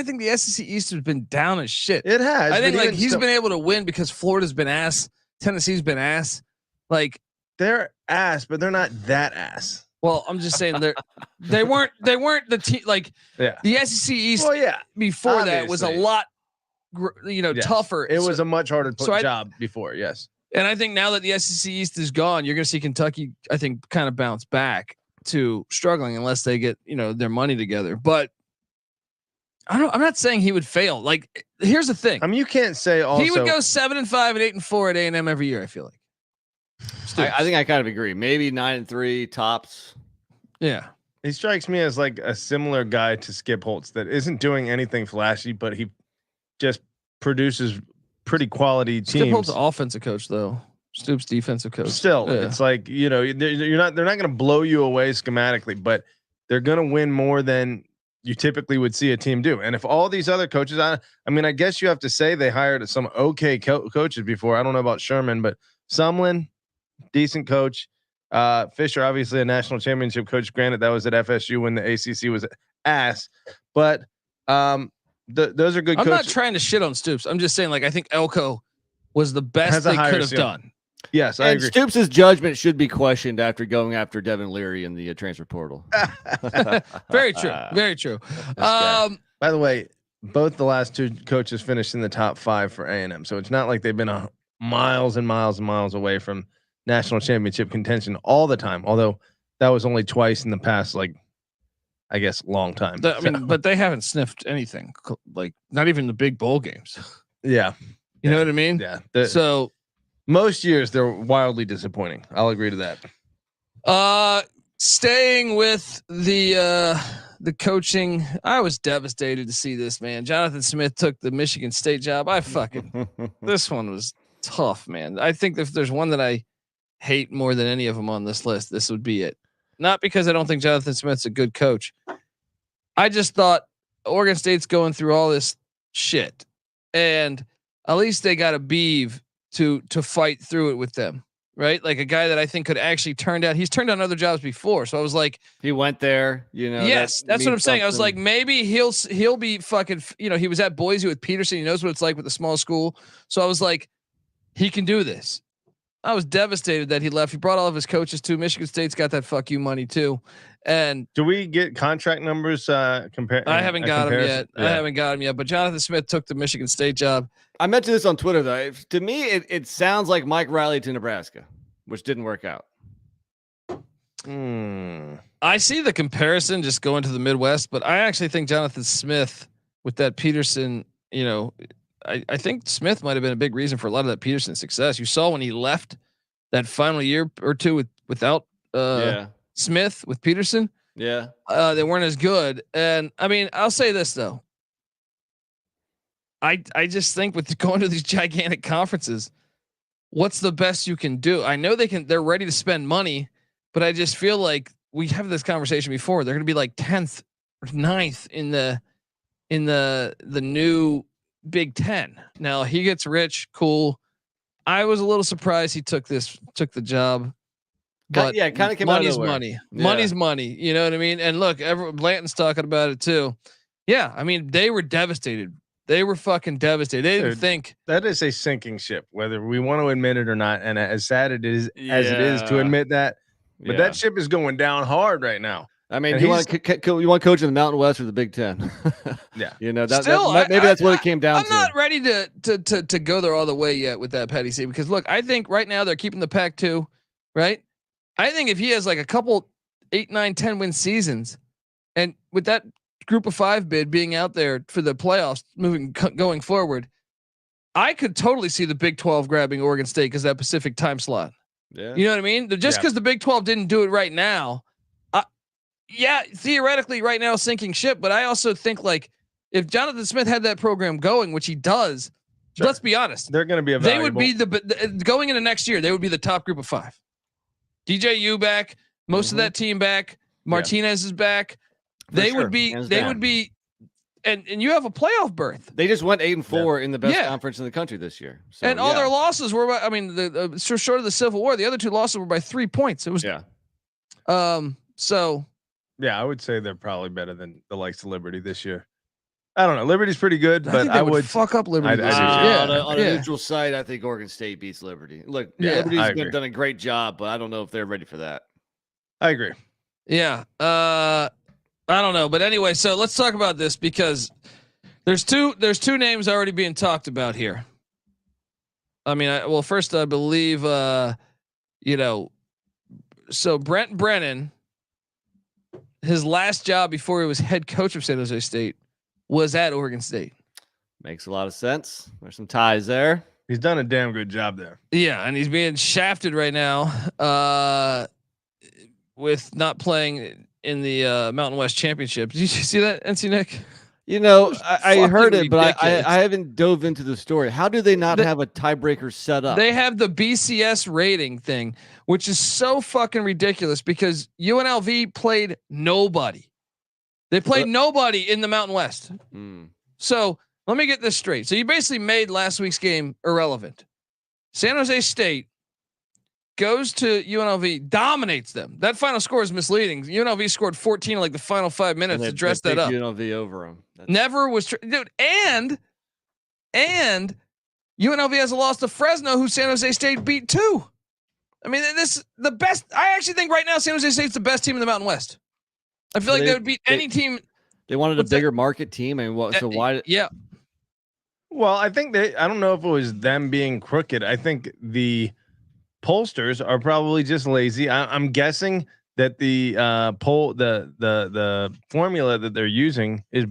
Speaker 1: think the SEC East has been down as shit.
Speaker 6: It has.
Speaker 1: I think like he's been able to win because Florida's been ass, Tennessee's been ass. Like
Speaker 6: they're ass, but they're not that ass.
Speaker 1: Well, I'm just saying they weren't the team like the SEC East.
Speaker 6: Well, yeah,
Speaker 1: before
Speaker 6: obviously.
Speaker 1: that was a lot, tougher.
Speaker 6: It was a much harder job before. Yes.
Speaker 1: And I think now that the SEC East is gone, you're going to see Kentucky, I think, kind of bounce back to struggling unless they get, their money together. But I'm not saying he would fail. Like, here's the thing.
Speaker 6: I mean, you can't say also
Speaker 1: he would go 7-5 and 8-4 at A&M every year. I feel like.
Speaker 7: I think I kind of agree. Maybe 9-3 tops.
Speaker 1: Yeah.
Speaker 6: He strikes me as like a similar guy to Skip Holtz that isn't doing anything flashy, but he just produces pretty quality teams.
Speaker 1: Skip Holtz offensive coach though. Stoops defensive coach.
Speaker 6: Still, it's like, they're not going to blow you away schematically, but they're going to win more than you typically would see a team do. And if all these other coaches, I guess you have to say they hired some okay coaches before. I don't know about Sherman, but Sumlin, decent coach. Fisher, obviously a national championship coach. Granted, that was at FSU when the ACC was ass, but those are good coaches.
Speaker 1: I'm not trying to shit on Stoops. I'm just saying, like, I think Elko was the best they could have done.
Speaker 6: Yes, I agree.
Speaker 7: Stoops' judgment should be questioned after going after Devin Leary in the transfer portal.
Speaker 1: Very true. Very true.
Speaker 6: By the way, both the last two coaches finished in the top 5 for A&M, so it's not like they've been miles and miles and miles away from national championship contention all the time. Although that was only twice in the past, like, I guess, long time.
Speaker 1: But they haven't sniffed anything, like not even the big bowl games.
Speaker 6: Yeah.
Speaker 1: You know what I mean?
Speaker 6: Yeah.
Speaker 1: So
Speaker 6: most years they're wildly disappointing. I'll agree to that.
Speaker 1: Staying with the coaching, I was devastated to see this, man. Jonathan Smith took the Michigan State job. This one was tough, man. I think if there's one that I hate more than any of them on this list, this would be it. Not because I don't think Jonathan Smith's a good coach. I just thought Oregon State's going through all this shit, and at least they got a Beav to fight through it with them, right? Like a guy that I think could actually turn down. He's turned down other jobs before, so I was like,
Speaker 7: he went there,
Speaker 1: Yes, that's what I'm saying. I was like, maybe he'll be fucking. He was at Boise with Peterson. He knows what it's like with a small school. So I was like, he can do this. I was devastated that he left. He brought all of his coaches too. Michigan State's got that fuck you money too. And
Speaker 6: do we get contract numbers?
Speaker 1: I haven't got them yet. Yeah. I haven't got them yet. But Jonathan Smith took the Michigan State job.
Speaker 7: I mentioned this on Twitter though. To me, it sounds like Mike Riley to Nebraska, which didn't work out.
Speaker 1: I see the comparison just going to the Midwest, but I actually think Jonathan Smith with that Peterson, I think Smith might have been a big reason for a lot of that Peterson success. You saw when he left that final year or two without Smith with Peterson.
Speaker 7: Yeah.
Speaker 1: They weren't as good. And I mean, I'll say this though. I just think with going to these gigantic conferences, what's the best you can do? I know they're ready to spend money, but I just feel like we have this conversation before. They're going to be like 10th or 9th in the new Big Ten. Now he gets rich. Cool. I was a little surprised he took the job, but
Speaker 7: kind of came
Speaker 1: money's
Speaker 7: out of
Speaker 1: money. Yeah. Money's money. You know what I mean? And look, Blanton's talking about it too. Yeah. I mean, they were devastated. They were fucking devastated. They didn't think
Speaker 6: that is a sinking ship, whether we want to admit it or not. And as sad as it is to admit that, but that ship is going down hard right now.
Speaker 7: I mean, you want coach in the Mountain West or the Big Ten?
Speaker 6: Yeah,
Speaker 7: maybe that's what it came down to.
Speaker 1: I'm not ready to go there all the way yet with that, Patty C. Because look, I think right now they're keeping the Pac-2, right? I think if he has like a couple 8, 9, 10 win seasons, and with that Group of 5 bid being out there for the playoffs going forward, I could totally see the Big 12 grabbing Oregon State because that Pacific time slot.
Speaker 7: Yeah,
Speaker 1: you know what I mean. Just because the Big 12 didn't do it right now. Yeah, theoretically right now sinking ship, but I also think like if Jonathan Smith had that program going, which he does, let's be honest,
Speaker 6: they're going to be
Speaker 1: they would be the going into next year, they would be the top Group of 5. DJU back, most of that team back, Martinez is back. They would be, and you have a playoff berth.
Speaker 7: They just went 8-4 in the best conference in the country this year, so,
Speaker 1: and all their losses were. I mean, the short of the Civil War, the other 2 losses were by 3 points. It was So.
Speaker 6: Yeah, I would say they're probably better than the likes of Liberty this year. I don't know. Liberty's pretty good, but
Speaker 1: I would fuck up Liberty.
Speaker 7: On a neutral site, I think Oregon State beats Liberty. Look, Liberty's done a great job, but I don't know if they're ready for that.
Speaker 6: I agree.
Speaker 1: Yeah. I don't know, but anyway, so let's talk about this because there's two names already being talked about here. I mean, first I believe, so Brent Brennan, his last job before he was head coach of San Jose State was at Oregon State.
Speaker 7: Makes a lot of sense. There's some ties there.
Speaker 6: He's done a damn good job there.
Speaker 1: Yeah, and he's being shafted right now with not playing in the Mountain West Championship. Did you see that, NC Nick?
Speaker 7: I heard it, but I haven't dove into the story. How do they not have a tiebreaker set up?
Speaker 1: They have the BCS rating thing, which is so fucking ridiculous because UNLV played nobody. They played nobody in the Mountain West. So let me get this straight. So you basically made last week's game irrelevant. San Jose State goes to UNLV, dominates them. That final score is misleading. UNLV scored 14 in like the final 5 minutes to dress that up.
Speaker 7: UNLV over them.
Speaker 1: Never was dude. And UNLV has a loss to Fresno, who San Jose State beat too. I mean, the best. I actually think right now San Jose State's the best team in the Mountain West. I feel like they would beat any team.
Speaker 7: They wanted a bigger market team, and what? So why?
Speaker 1: Yeah.
Speaker 6: Well, I think I don't know if it was them being crooked. I think the pollsters are probably just lazy. I'm guessing that the the formula that they're using is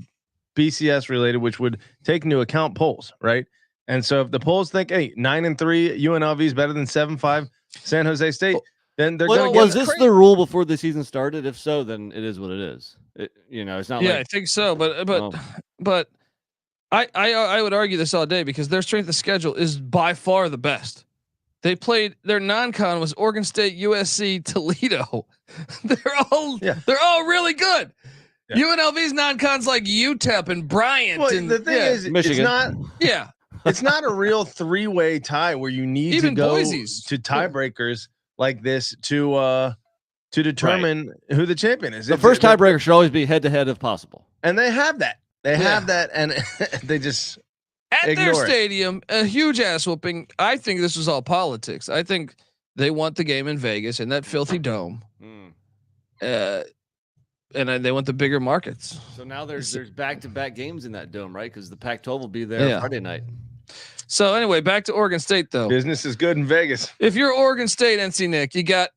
Speaker 6: BCS related, which would take into account polls, right? And so if the polls think, hey, 9-3 UNLV is better than 7-5 San Jose State, then they're going to get.
Speaker 7: Was this the rule before the season started? If so, then it is what it is. It's not.
Speaker 1: Yeah, I think so. But I would argue this all day because their strength of schedule is by far the best. They played their non-con was Oregon State, USC, Toledo. They're all really good. Yeah. UNLV's non-con's like UTEP and Bryant.
Speaker 6: Well, the thing is,
Speaker 7: Michigan.
Speaker 6: It's not.
Speaker 1: Yeah,
Speaker 6: it's not a real 3-way tie where you need
Speaker 1: even
Speaker 6: to go
Speaker 1: Boise's.
Speaker 6: To tiebreakers like this to determine who the champion is.
Speaker 7: The first tiebreaker should always be head-to-head if possible.
Speaker 6: And they have that. They have that, and they just.
Speaker 1: At their stadium, a huge ass whooping. I think this was all politics. I think they want the game in Vegas in that filthy dome. And they want the bigger markets.
Speaker 7: So now there's back-to-back games in that dome, right? Because the Pac-12 will be there Friday night.
Speaker 1: So anyway, back to Oregon State though.
Speaker 6: Business is good in Vegas.
Speaker 1: If you're Oregon State, NC Nick, you got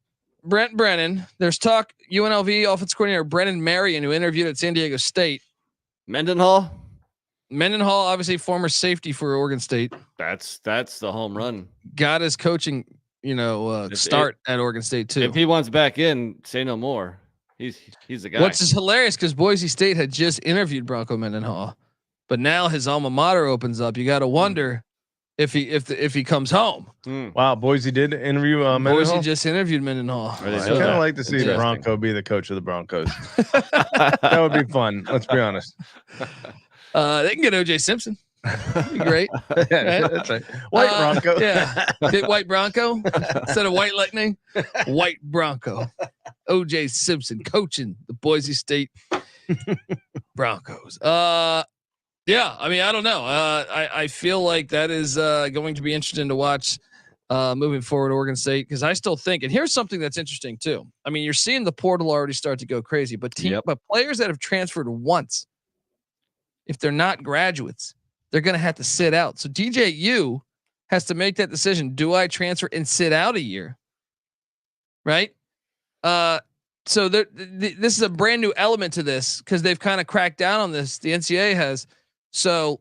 Speaker 1: Brent Brennan. There's talk UNLV offensive coordinator Brennan Marion, who interviewed at San Diego State.
Speaker 7: Mendenhall,
Speaker 1: obviously former safety for Oregon State.
Speaker 7: That's the home run.
Speaker 1: Got his coaching, start at Oregon State too.
Speaker 7: If he wants back in, say no more. He's the guy.
Speaker 1: What's hilarious because Boise State had just interviewed Bronco Mendenhall, but now his alma mater opens up. You got to wonder if he comes home.
Speaker 6: Wow, Boise did interview Mendenhall?
Speaker 1: Boise just interviewed Mendenhall.
Speaker 6: I kind of like to see Bronco be the coach of the Broncos. That would be fun. Let's be honest.
Speaker 1: They can get OJ Simpson. That'd be great.
Speaker 6: That's right. White Bronco.
Speaker 1: Get White Bronco instead of White Lightning. White Bronco. OJ Simpson coaching the Boise State Broncos. I mean, I don't know. I feel like that is going to be interesting to watch. moving forward, Oregon State, because I still think, and here's something that's interesting too. I mean, you're seeing the portal already start to go crazy, but but players that have transferred once, if they're not graduates, they're going to have to sit out. So DJU has to make that decision. Do I transfer and sit out a year? Right. So this is a brand new element to this because they've kind of cracked down on this. The NCAA has. So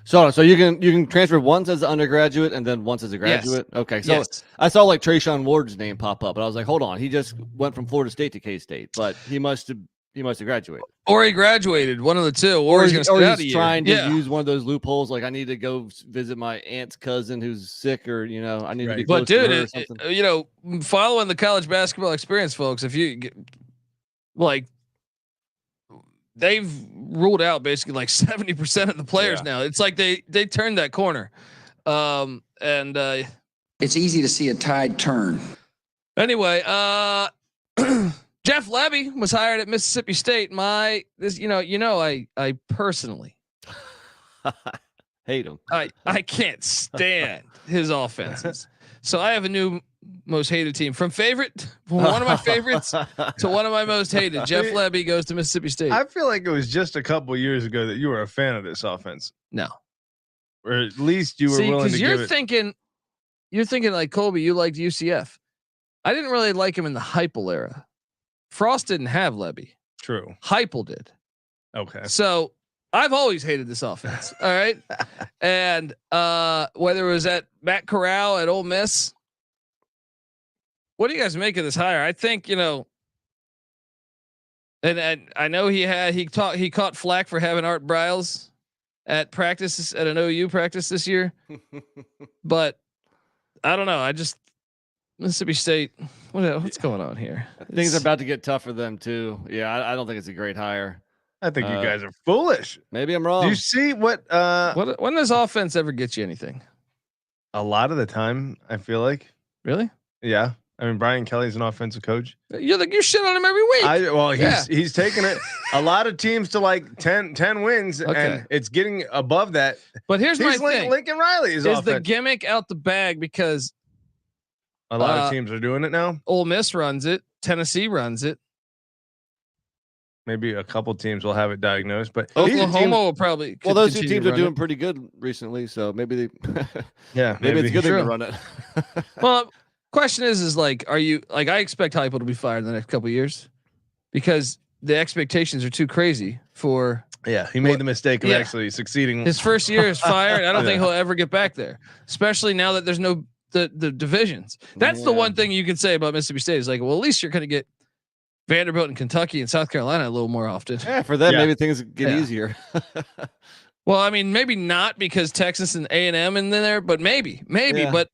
Speaker 7: you can transfer once as an undergraduate and then once as a graduate. Yes. Okay. So I saw like Trayshawn Ward's name pop up, and I was like, hold on, he just went from Florida State to K-State, but he must have graduated.
Speaker 1: Or he graduated, one of the two, or he's
Speaker 7: trying to use one of those loopholes. Like, I need to go visit my aunt's cousin who's sick, or I need to be close to her or something.
Speaker 1: Following the college basketball experience, folks, if you get, they've ruled out basically like 70% of the players now. It's like they turned that corner, and
Speaker 8: it's easy to see a tide turn.
Speaker 1: Anyway, Jeff Levy was hired at Mississippi State. I personally
Speaker 7: hate him.
Speaker 1: I can't stand his offenses. So I have a new most hated team, from one of my favorites to one of my most hated. Jeff Levy goes to Mississippi State.
Speaker 6: I feel like it was just a couple years ago that you were a fan of this offense.
Speaker 1: No,
Speaker 6: or at least you were willing to give it.
Speaker 1: You're thinking like Colby. You liked UCF. I didn't really like him in the Heupel era. Frost didn't have Levy.
Speaker 6: True.
Speaker 1: Heupel did.
Speaker 6: Okay.
Speaker 1: So I've always hated this offense. All right. And whether it was at Matt Corral at Ole Miss, what do you guys make of this hire? I think, and I know he caught flack for having Art Briles at practice at an OU practice this year, but I don't know. Mississippi State, what's going on here?
Speaker 7: Things are about to get tough for them too. Yeah, I don't think it's a great hire.
Speaker 6: I think you guys are foolish.
Speaker 7: Maybe I'm wrong.
Speaker 6: Do you see what
Speaker 1: when does offense ever get you anything?
Speaker 6: A lot of the time, I feel like.
Speaker 1: Really?
Speaker 6: Yeah. I mean, Brian Kelly's an offensive coach.
Speaker 1: You shit on him every week.
Speaker 6: He's taking it a lot of teams to like 10 wins, and it's getting above that.
Speaker 1: But here's my thing:
Speaker 6: Lincoln Riley is
Speaker 1: the gimmick out the bag because
Speaker 6: a lot of teams are doing it now.
Speaker 1: Ole Miss runs it. Tennessee runs it.
Speaker 6: Maybe a couple teams will have it diagnosed, but
Speaker 1: Oklahoma will probably.
Speaker 7: Well, those two teams are doing pretty good recently, so maybe they.
Speaker 6: maybe
Speaker 7: it's a good thing to run it.
Speaker 1: Well, question is like, are you like? I expect Heupel to be fired in the next couple of years because the expectations are too crazy for.
Speaker 6: Yeah, he made the mistake of actually succeeding.
Speaker 1: His first year is fired. I don't think he'll ever get back there, especially now that there's no the divisions. That's the one thing you can say about Mississippi State is like, well, at least you're going to get Vanderbilt and Kentucky and South Carolina a little more often.
Speaker 7: Yeah, for them, maybe things get easier.
Speaker 1: Well, I mean, maybe not because Texas and A&M in there, but maybe. But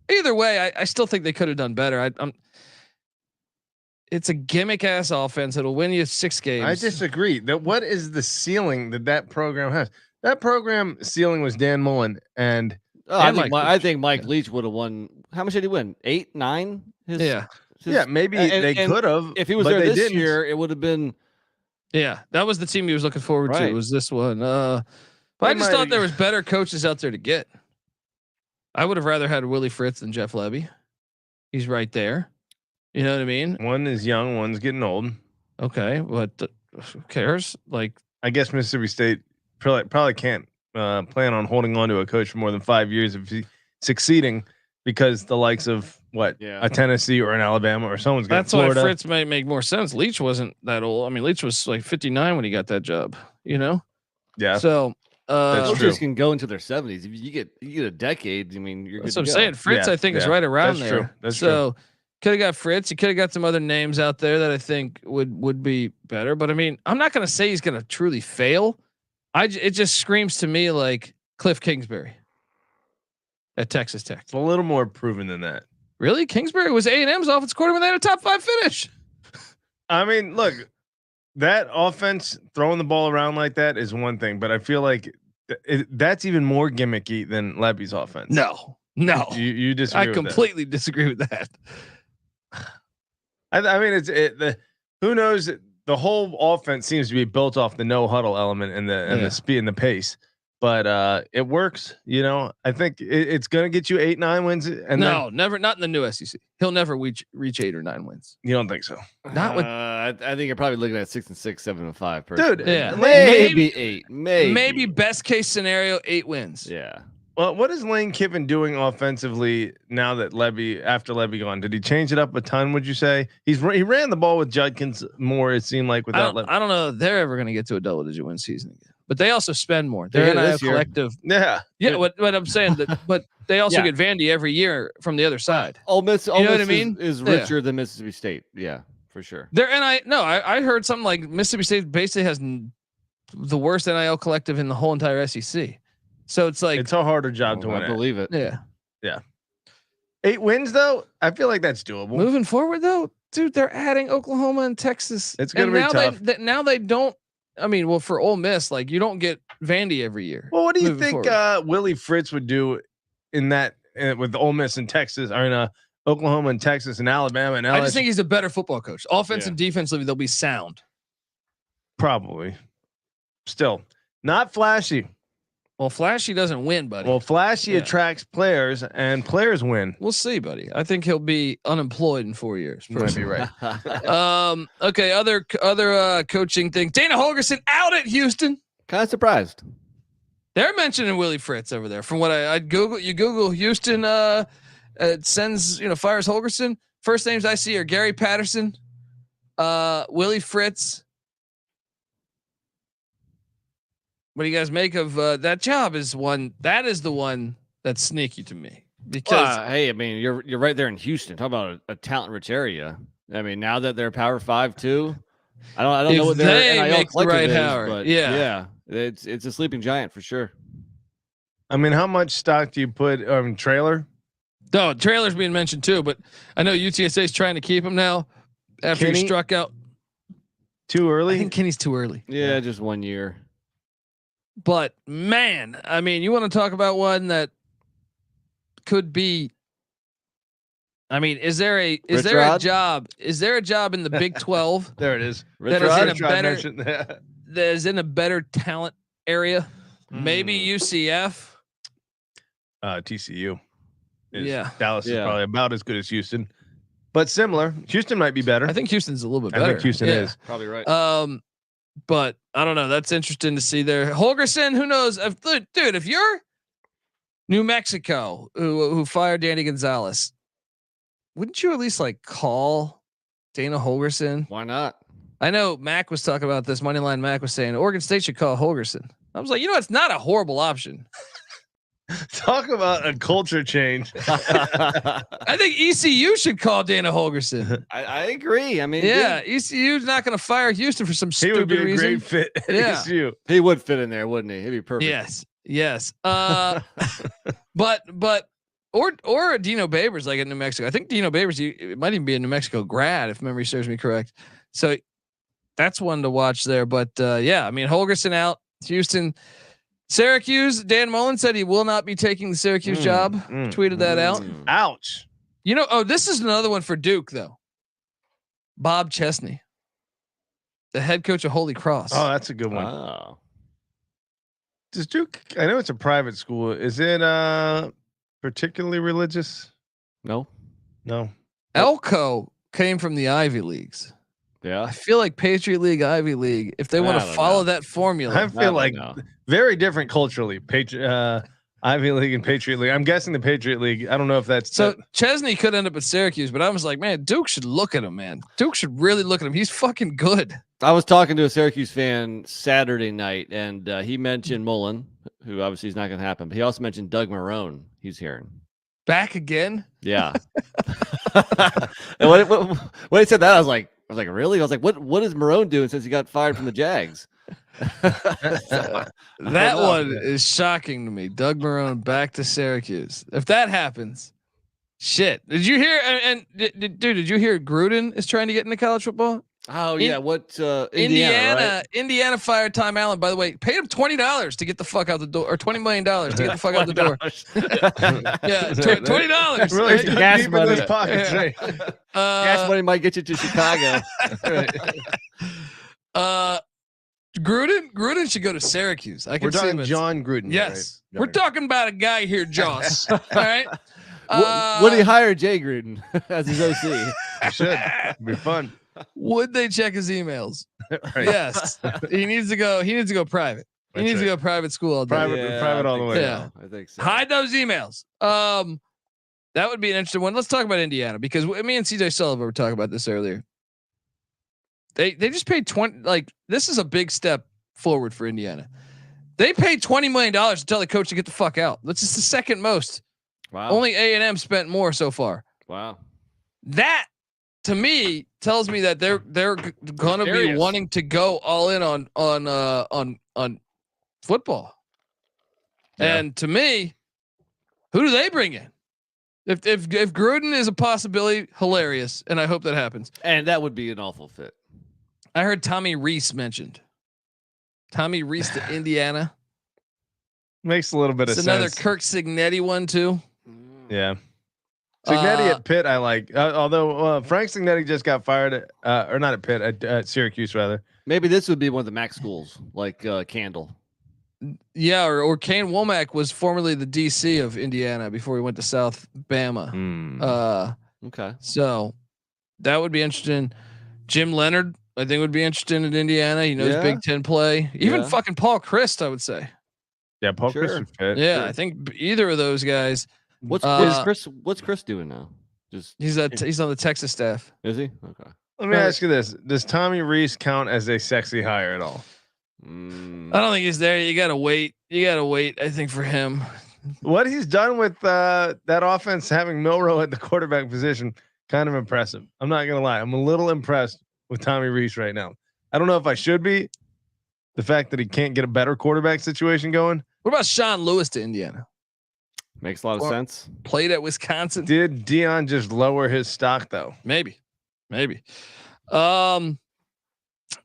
Speaker 1: either way, I still think they could have done better. It's a gimmick ass offense. It'll win you 6 games.
Speaker 6: I disagree. What is the ceiling that program has? That program ceiling was Dan Mullen and.
Speaker 7: I think Mike Leach would have won. How much did he win? 8, 9?
Speaker 6: Maybe they could have.
Speaker 7: If he was there this year, it would have been.
Speaker 1: Yeah, that was the team he was looking forward to. Was this one? But I just thought there was better coaches out there to get. I would have rather had Willie Fritz than Jeff Levy. He's right there. You know what I mean?
Speaker 6: One is young, one's getting old.
Speaker 1: Okay, but who cares? Like,
Speaker 6: I guess Mississippi State probably can't plan on holding on to a coach for more than 5 years if he's succeeding, because the likes of a Tennessee or an Alabama or someone's got Florida.
Speaker 1: Why Fritz might make more sense. Leach wasn't that old. I mean, Leach was like 59 when he got that job. Yeah. So
Speaker 7: coaches can go into their 70s. If you get a decade, I mean, you're
Speaker 1: that's
Speaker 7: good
Speaker 1: what
Speaker 7: to
Speaker 1: I'm
Speaker 7: go.
Speaker 1: saying. Fritz, I think, is right around there.
Speaker 6: True. That's true.
Speaker 1: Could have got Fritz. You could have got some other names out there that I think would be better. But I mean, I'm not going to say he's going to truly fail. It just screams to me like Cliff Kingsbury at Texas Tech.
Speaker 6: It's a little more proven than that.
Speaker 1: Really? Kingsbury was A&M's offense coordinator when they had a top 5 finish.
Speaker 6: I mean, look, that offense throwing the ball around like that is one thing, but I feel like that's even more gimmicky than Levy's offense.
Speaker 1: No.
Speaker 6: You disagree?
Speaker 1: I completely disagree with that.
Speaker 6: I mean, who knows? The whole offense seems to be built off the no huddle element and the speed and the pace. but it works. You know, I think it's going to get you 8-9 wins. And
Speaker 1: never, not in the new SEC. He'll never reach 8 or 9 wins.
Speaker 6: You don't think so?
Speaker 1: Not with.
Speaker 7: I think you're probably looking at 6-6, 7-5.
Speaker 6: Dude,
Speaker 1: yeah,
Speaker 7: maybe 8.
Speaker 1: Maybe best case scenario 8 wins.
Speaker 7: Yeah.
Speaker 6: Well, what is Lane Kiffin doing offensively now that after Levy gone? Did he change it up a ton? Would you say he ran the ball with Judkins more? It seemed like without Levy.
Speaker 1: I don't know if they're ever going to get to a double-digit win season again. But they also spend more. They're NIL collective.
Speaker 6: Yeah.
Speaker 1: What I'm saying that, but they also get Vandy every year from the other side.
Speaker 7: Ole Miss,
Speaker 1: you know what I mean?
Speaker 7: Is richer than Mississippi State. Yeah, for sure.
Speaker 1: I heard something like Mississippi State basically has the worst NIL collective in the whole entire SEC. So it's like
Speaker 6: it's a harder job to win.
Speaker 7: I believe it.
Speaker 6: Yeah. 8 wins though. I feel like that's doable.
Speaker 1: Moving forward though, dude, they're adding Oklahoma and Texas.
Speaker 6: It's going to be tough.
Speaker 1: Now they don't. I mean, well, for Ole Miss, like you don't get Vandy every year.
Speaker 6: Well, what do you think Willie Fritz would do in that with Ole Miss and Texas, or in Oklahoma and Texas and Alabama and LSU?
Speaker 1: I just think he's a better football coach. Offense and defensively, they'll be sound.
Speaker 6: Probably. Still not flashy.
Speaker 1: Well, flashy doesn't win, buddy.
Speaker 6: Well, flashy attracts players, and players win.
Speaker 1: We'll see, buddy. I think he'll be unemployed in 4 years.
Speaker 6: Might be right.
Speaker 1: Okay. Other coaching thing. Dana Holgorsen out at Houston.
Speaker 7: Kind of surprised.
Speaker 1: They're mentioning Willie Fritz over there. From what I'd Google, you Google Houston. It sends fires Holgorsen. First names I see are Gary Patterson, Willie Fritz. What do you guys make of that job? That is the one that's sneaky to me because
Speaker 7: hey, I mean you're right there in Houston. Talk about a talent-rich area. I mean now that they're Power 5 too, I don't know what their NIL collective is, but yeah, it's a sleeping giant for sure.
Speaker 6: I mean, how much stock do you put Trailer?
Speaker 1: No, Trailer's being mentioned too, but I know UTSA is trying to keep him now after he struck out
Speaker 6: too early.
Speaker 1: I think Kenny's too early.
Speaker 7: Yeah, just 1 year.
Speaker 1: But man, I mean, you want to talk about one that could be. I mean, is there a job? Is there a job in the Big 12?
Speaker 6: There it is.
Speaker 1: That is in a better talent area. Maybe UCF.
Speaker 6: TCU.
Speaker 1: Dallas
Speaker 6: is probably about as good as Houston, but similar. Houston might be better.
Speaker 1: I think Houston's a little bit better.
Speaker 6: I think Houston is
Speaker 7: probably right.
Speaker 1: But I don't know. That's interesting to see there. Holgorsen, who knows? Dude, if you're New Mexico, who fired Danny Gonzalez, wouldn't you at least call Dana Holgorsen?
Speaker 7: Why not?
Speaker 1: I know Mac was talking about this. Moneyline Mac was saying Oregon State should call Holgorsen. I was like, it's not a horrible option.
Speaker 6: Talk about a culture change.
Speaker 1: I think ECU should call Dana Holgorsen.
Speaker 7: I agree. I mean,
Speaker 1: ECU's not going to fire Houston for some stupid reason.
Speaker 6: He would be a great fit at ECU.
Speaker 7: He would fit in there, wouldn't he? He'd be perfect.
Speaker 1: Yes. But or Dino Babers in New Mexico. I think Dino Babers it might even be a New Mexico grad if memory serves me correct. So that's one to watch there. But I mean, Holgorsen out, Houston. Syracuse, Dan Mullen said he will not be taking the Syracuse job. Tweeted that out.
Speaker 6: Ouch.
Speaker 1: This is another one for Duke though. Bob Chesney, the head coach of Holy Cross.
Speaker 6: Oh, that's a good one.
Speaker 7: Oh.
Speaker 6: Does Duke? I know it's a private school. Is it particularly religious?
Speaker 7: No.
Speaker 1: Elko came from the Ivy Leagues.
Speaker 7: Yeah,
Speaker 1: I feel like Patriot League, Ivy League. If they want to follow that formula,
Speaker 6: I feel like very different culturally. Ivy League and Patriot League. I'm guessing the Patriot League. I don't know if that's
Speaker 1: so. Chesney could end up at Syracuse, but I was like, man, Duke should look at him. Man, Duke should really look at him. He's fucking good.
Speaker 7: I was talking to a Syracuse fan Saturday night, and he mentioned Mullen, who obviously is not going to happen. But he also mentioned Doug Marrone. He's hearing
Speaker 1: back again.
Speaker 7: Yeah. And when he said that, I was like, really? I was like, what is Marrone doing since he got fired from the Jags?
Speaker 1: That one is shocking to me. Doug Marrone back to Syracuse. If that happens, shit. Did you hear? And did you hear Gruden is trying to get into college football?
Speaker 7: Oh yeah, Indiana?
Speaker 1: Indiana fired Tom Allen. By the way, paid him $20 to get the fuck out the door, or $20 million to get the fuck out the door. Yeah, $20.
Speaker 6: Really
Speaker 7: gas money.
Speaker 6: In his pockets, right?
Speaker 7: Gas money might get you to Chicago.
Speaker 1: Gruden Gruden should go to Syracuse. I can
Speaker 6: We're
Speaker 1: see him
Speaker 6: talking John Gruden.
Speaker 1: Yes,
Speaker 6: right?
Speaker 1: we're talking about a guy here, Joss. All right.
Speaker 7: Would he hire Jay Gruden as his OC?
Speaker 6: He should. It'd be fun.
Speaker 1: Would they check his emails?
Speaker 6: Right.
Speaker 1: Yes. He needs to go. He needs to go private. He needs to go private school all day.
Speaker 6: Private all the way.
Speaker 1: Yeah,
Speaker 7: I think so.
Speaker 1: hide those emails. That would be an interesting one. Let's talk about Indiana because me and CJ Sullivan were talking about this earlier. They just paid 20. Like this is a big step forward for Indiana. They paid $20 million to tell the coach to get the fuck out. That's just the second most.
Speaker 7: Wow.
Speaker 1: Only A&M spent more so far.
Speaker 7: Wow.
Speaker 1: That to me tells me that they're gonna be wanting to go all in on football. Yeah. And to me, who do they bring in? If Gruden is a possibility, hilarious, and I hope that happens.
Speaker 7: And that would be an awful fit.
Speaker 1: I heard Tommy Rees mentioned. Tommy Rees to Indiana
Speaker 6: Makes a little bit of sense.
Speaker 1: Another Curt Cignetti one too.
Speaker 6: Yeah. Cignetti at Pitt, I like. Although Frank Cignetti just got fired, or not at Pitt, at Syracuse rather.
Speaker 7: Maybe this would be one of the MAC schools, like Candle.
Speaker 1: Yeah, or Kane Womack was formerly the DC of Indiana before he went to South Bama.
Speaker 7: Okay,
Speaker 1: so that would be interesting. Jim Leonard, I think, would be interested in Indiana. He knows Big Ten play. Even fucking Paul Christ, I would say.
Speaker 6: Yeah, Paul Christ would fit.
Speaker 1: Yeah,
Speaker 6: sure.
Speaker 1: I think either of those guys.
Speaker 7: What's Chris doing now? Just
Speaker 1: he's on the Texas staff.
Speaker 7: Is he? Okay.
Speaker 6: Let me ask you this: does Tommy Rees count as a sexy hire at all?
Speaker 1: I don't think he's there. You gotta wait. I think for him.
Speaker 6: What he's done with that offense, having Milroe at the quarterback position, kind of impressive. I'm not gonna lie. I'm a little impressed with Tommy Rees right now. I don't know if I should be. The fact that he can't get a better quarterback situation going.
Speaker 1: What about Sean Lewis to Indiana?
Speaker 7: Makes a lot of sense.
Speaker 1: Played at Wisconsin.
Speaker 6: Did Dion just lower his stock though?
Speaker 1: Maybe.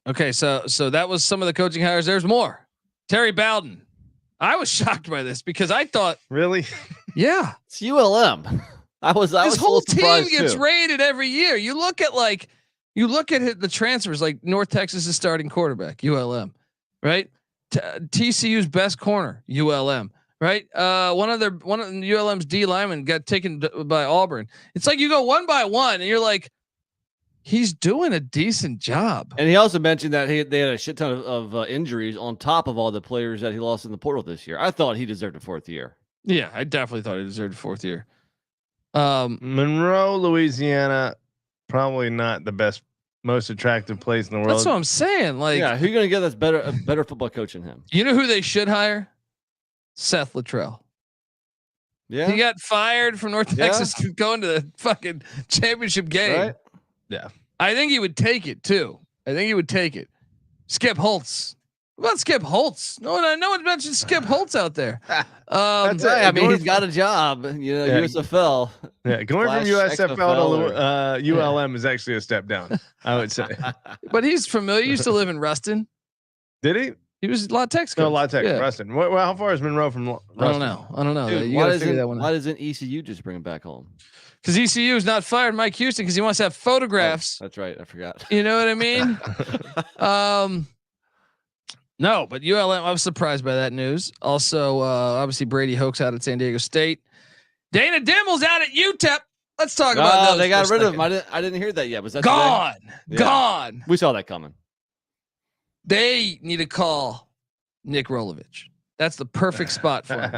Speaker 1: Okay, so that was some of the coaching hires. There's more. Terry Bowden. I was shocked by this because I thought,
Speaker 6: really,
Speaker 1: yeah,
Speaker 7: it's ULM. I was
Speaker 1: this whole team gets
Speaker 7: too.
Speaker 1: rated every year. You look at the transfers, like North Texas' starting quarterback, ULM, right? TCU's best corner, ULM. Right. One of ULM's D linemen got taken by Auburn. It's like you go one by one and you're like, he's doing a decent job.
Speaker 7: And he also mentioned that they had a shit ton of injuries on top of all the players that he lost in the portal this year. I thought he deserved a fourth year.
Speaker 1: Yeah, I definitely thought he deserved a fourth year.
Speaker 6: Monroe, Louisiana, probably not the best, most attractive place in the world.
Speaker 1: That's what I'm saying. Like,
Speaker 7: yeah, who are you gonna get that's a better football coach than him?
Speaker 1: You know who they should hire? Seth Luttrell.
Speaker 7: Yeah,
Speaker 1: he got fired from North Texas going to the fucking championship game.
Speaker 7: Right?
Speaker 6: Yeah,
Speaker 1: I think he would take it too. Skip Holtz. What about Skip Holtz? No one mentioned Skip Holtz out there.
Speaker 7: That's it. I mean, he's got a job. USFL.
Speaker 6: Yeah, going from USFL to ULM is actually a step down, I would say.
Speaker 1: But he's familiar. He used to live in Ruston.
Speaker 6: Did he?
Speaker 1: He was La Tex.
Speaker 6: No, La Tex, Ruston. Well, how far is Monroe from Ruston?
Speaker 1: I don't know.
Speaker 7: Dude, why doesn't ECU just bring him back home?
Speaker 1: Because ECU is not fired Mike Houston because he wants to have photographs.
Speaker 7: Oh, that's right. I forgot.
Speaker 1: You know what I mean? No, but ULM, I was surprised by that news. Also, obviously Brady Hoke's out at San Diego State. Dana Dimel's out at UTEP. Let's talk about those.
Speaker 7: They got rid of him. I didn't hear that yet. Was that
Speaker 1: gone?
Speaker 7: Yeah.
Speaker 1: Gone.
Speaker 7: We saw that coming.
Speaker 1: They need to call Nick Rolovich. That's the perfect spot for him.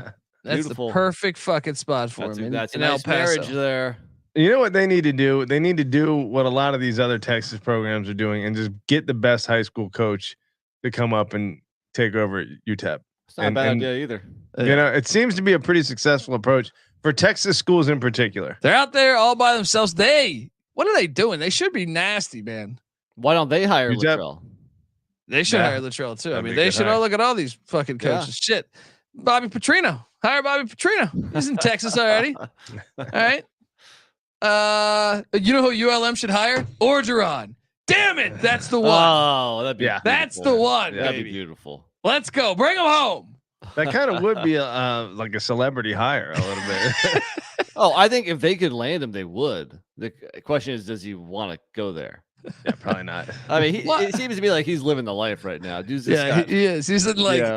Speaker 1: That's
Speaker 7: Beautiful.
Speaker 1: The perfect fucking spot for him.
Speaker 7: That's
Speaker 1: in
Speaker 7: a nice
Speaker 1: El Paso.
Speaker 7: marriage there.
Speaker 6: You know what they need to do? They need to do what a lot of these other Texas programs are doing and just get the best high school coach to come up and take over UTEP.
Speaker 7: It's not a bad idea either.
Speaker 6: You know, it seems to be a pretty successful approach for Texas schools in particular.
Speaker 1: They're out there all by themselves. What are they doing? They should be nasty, man.
Speaker 7: Why don't they hire Luttrell?
Speaker 1: They should hire Luttrell too. I mean, they should all look at all these fucking coaches. Yeah. Shit. Bobby Petrino. Hire Bobby Petrino. He's in Texas already. All right. You know who ULM should hire? Orgeron. Damn it. That's the one.
Speaker 7: Oh, that'd be
Speaker 1: that's the one.
Speaker 7: That'd be beautiful.
Speaker 1: Let's go. Bring him home.
Speaker 6: That kind of would be like a celebrity hire a little bit.
Speaker 7: I think if they could land him, they would. The question is, does he want to go there?
Speaker 6: Yeah, probably not.
Speaker 7: I mean, it seems to be like he's living the life right now.
Speaker 9: He is. He's like,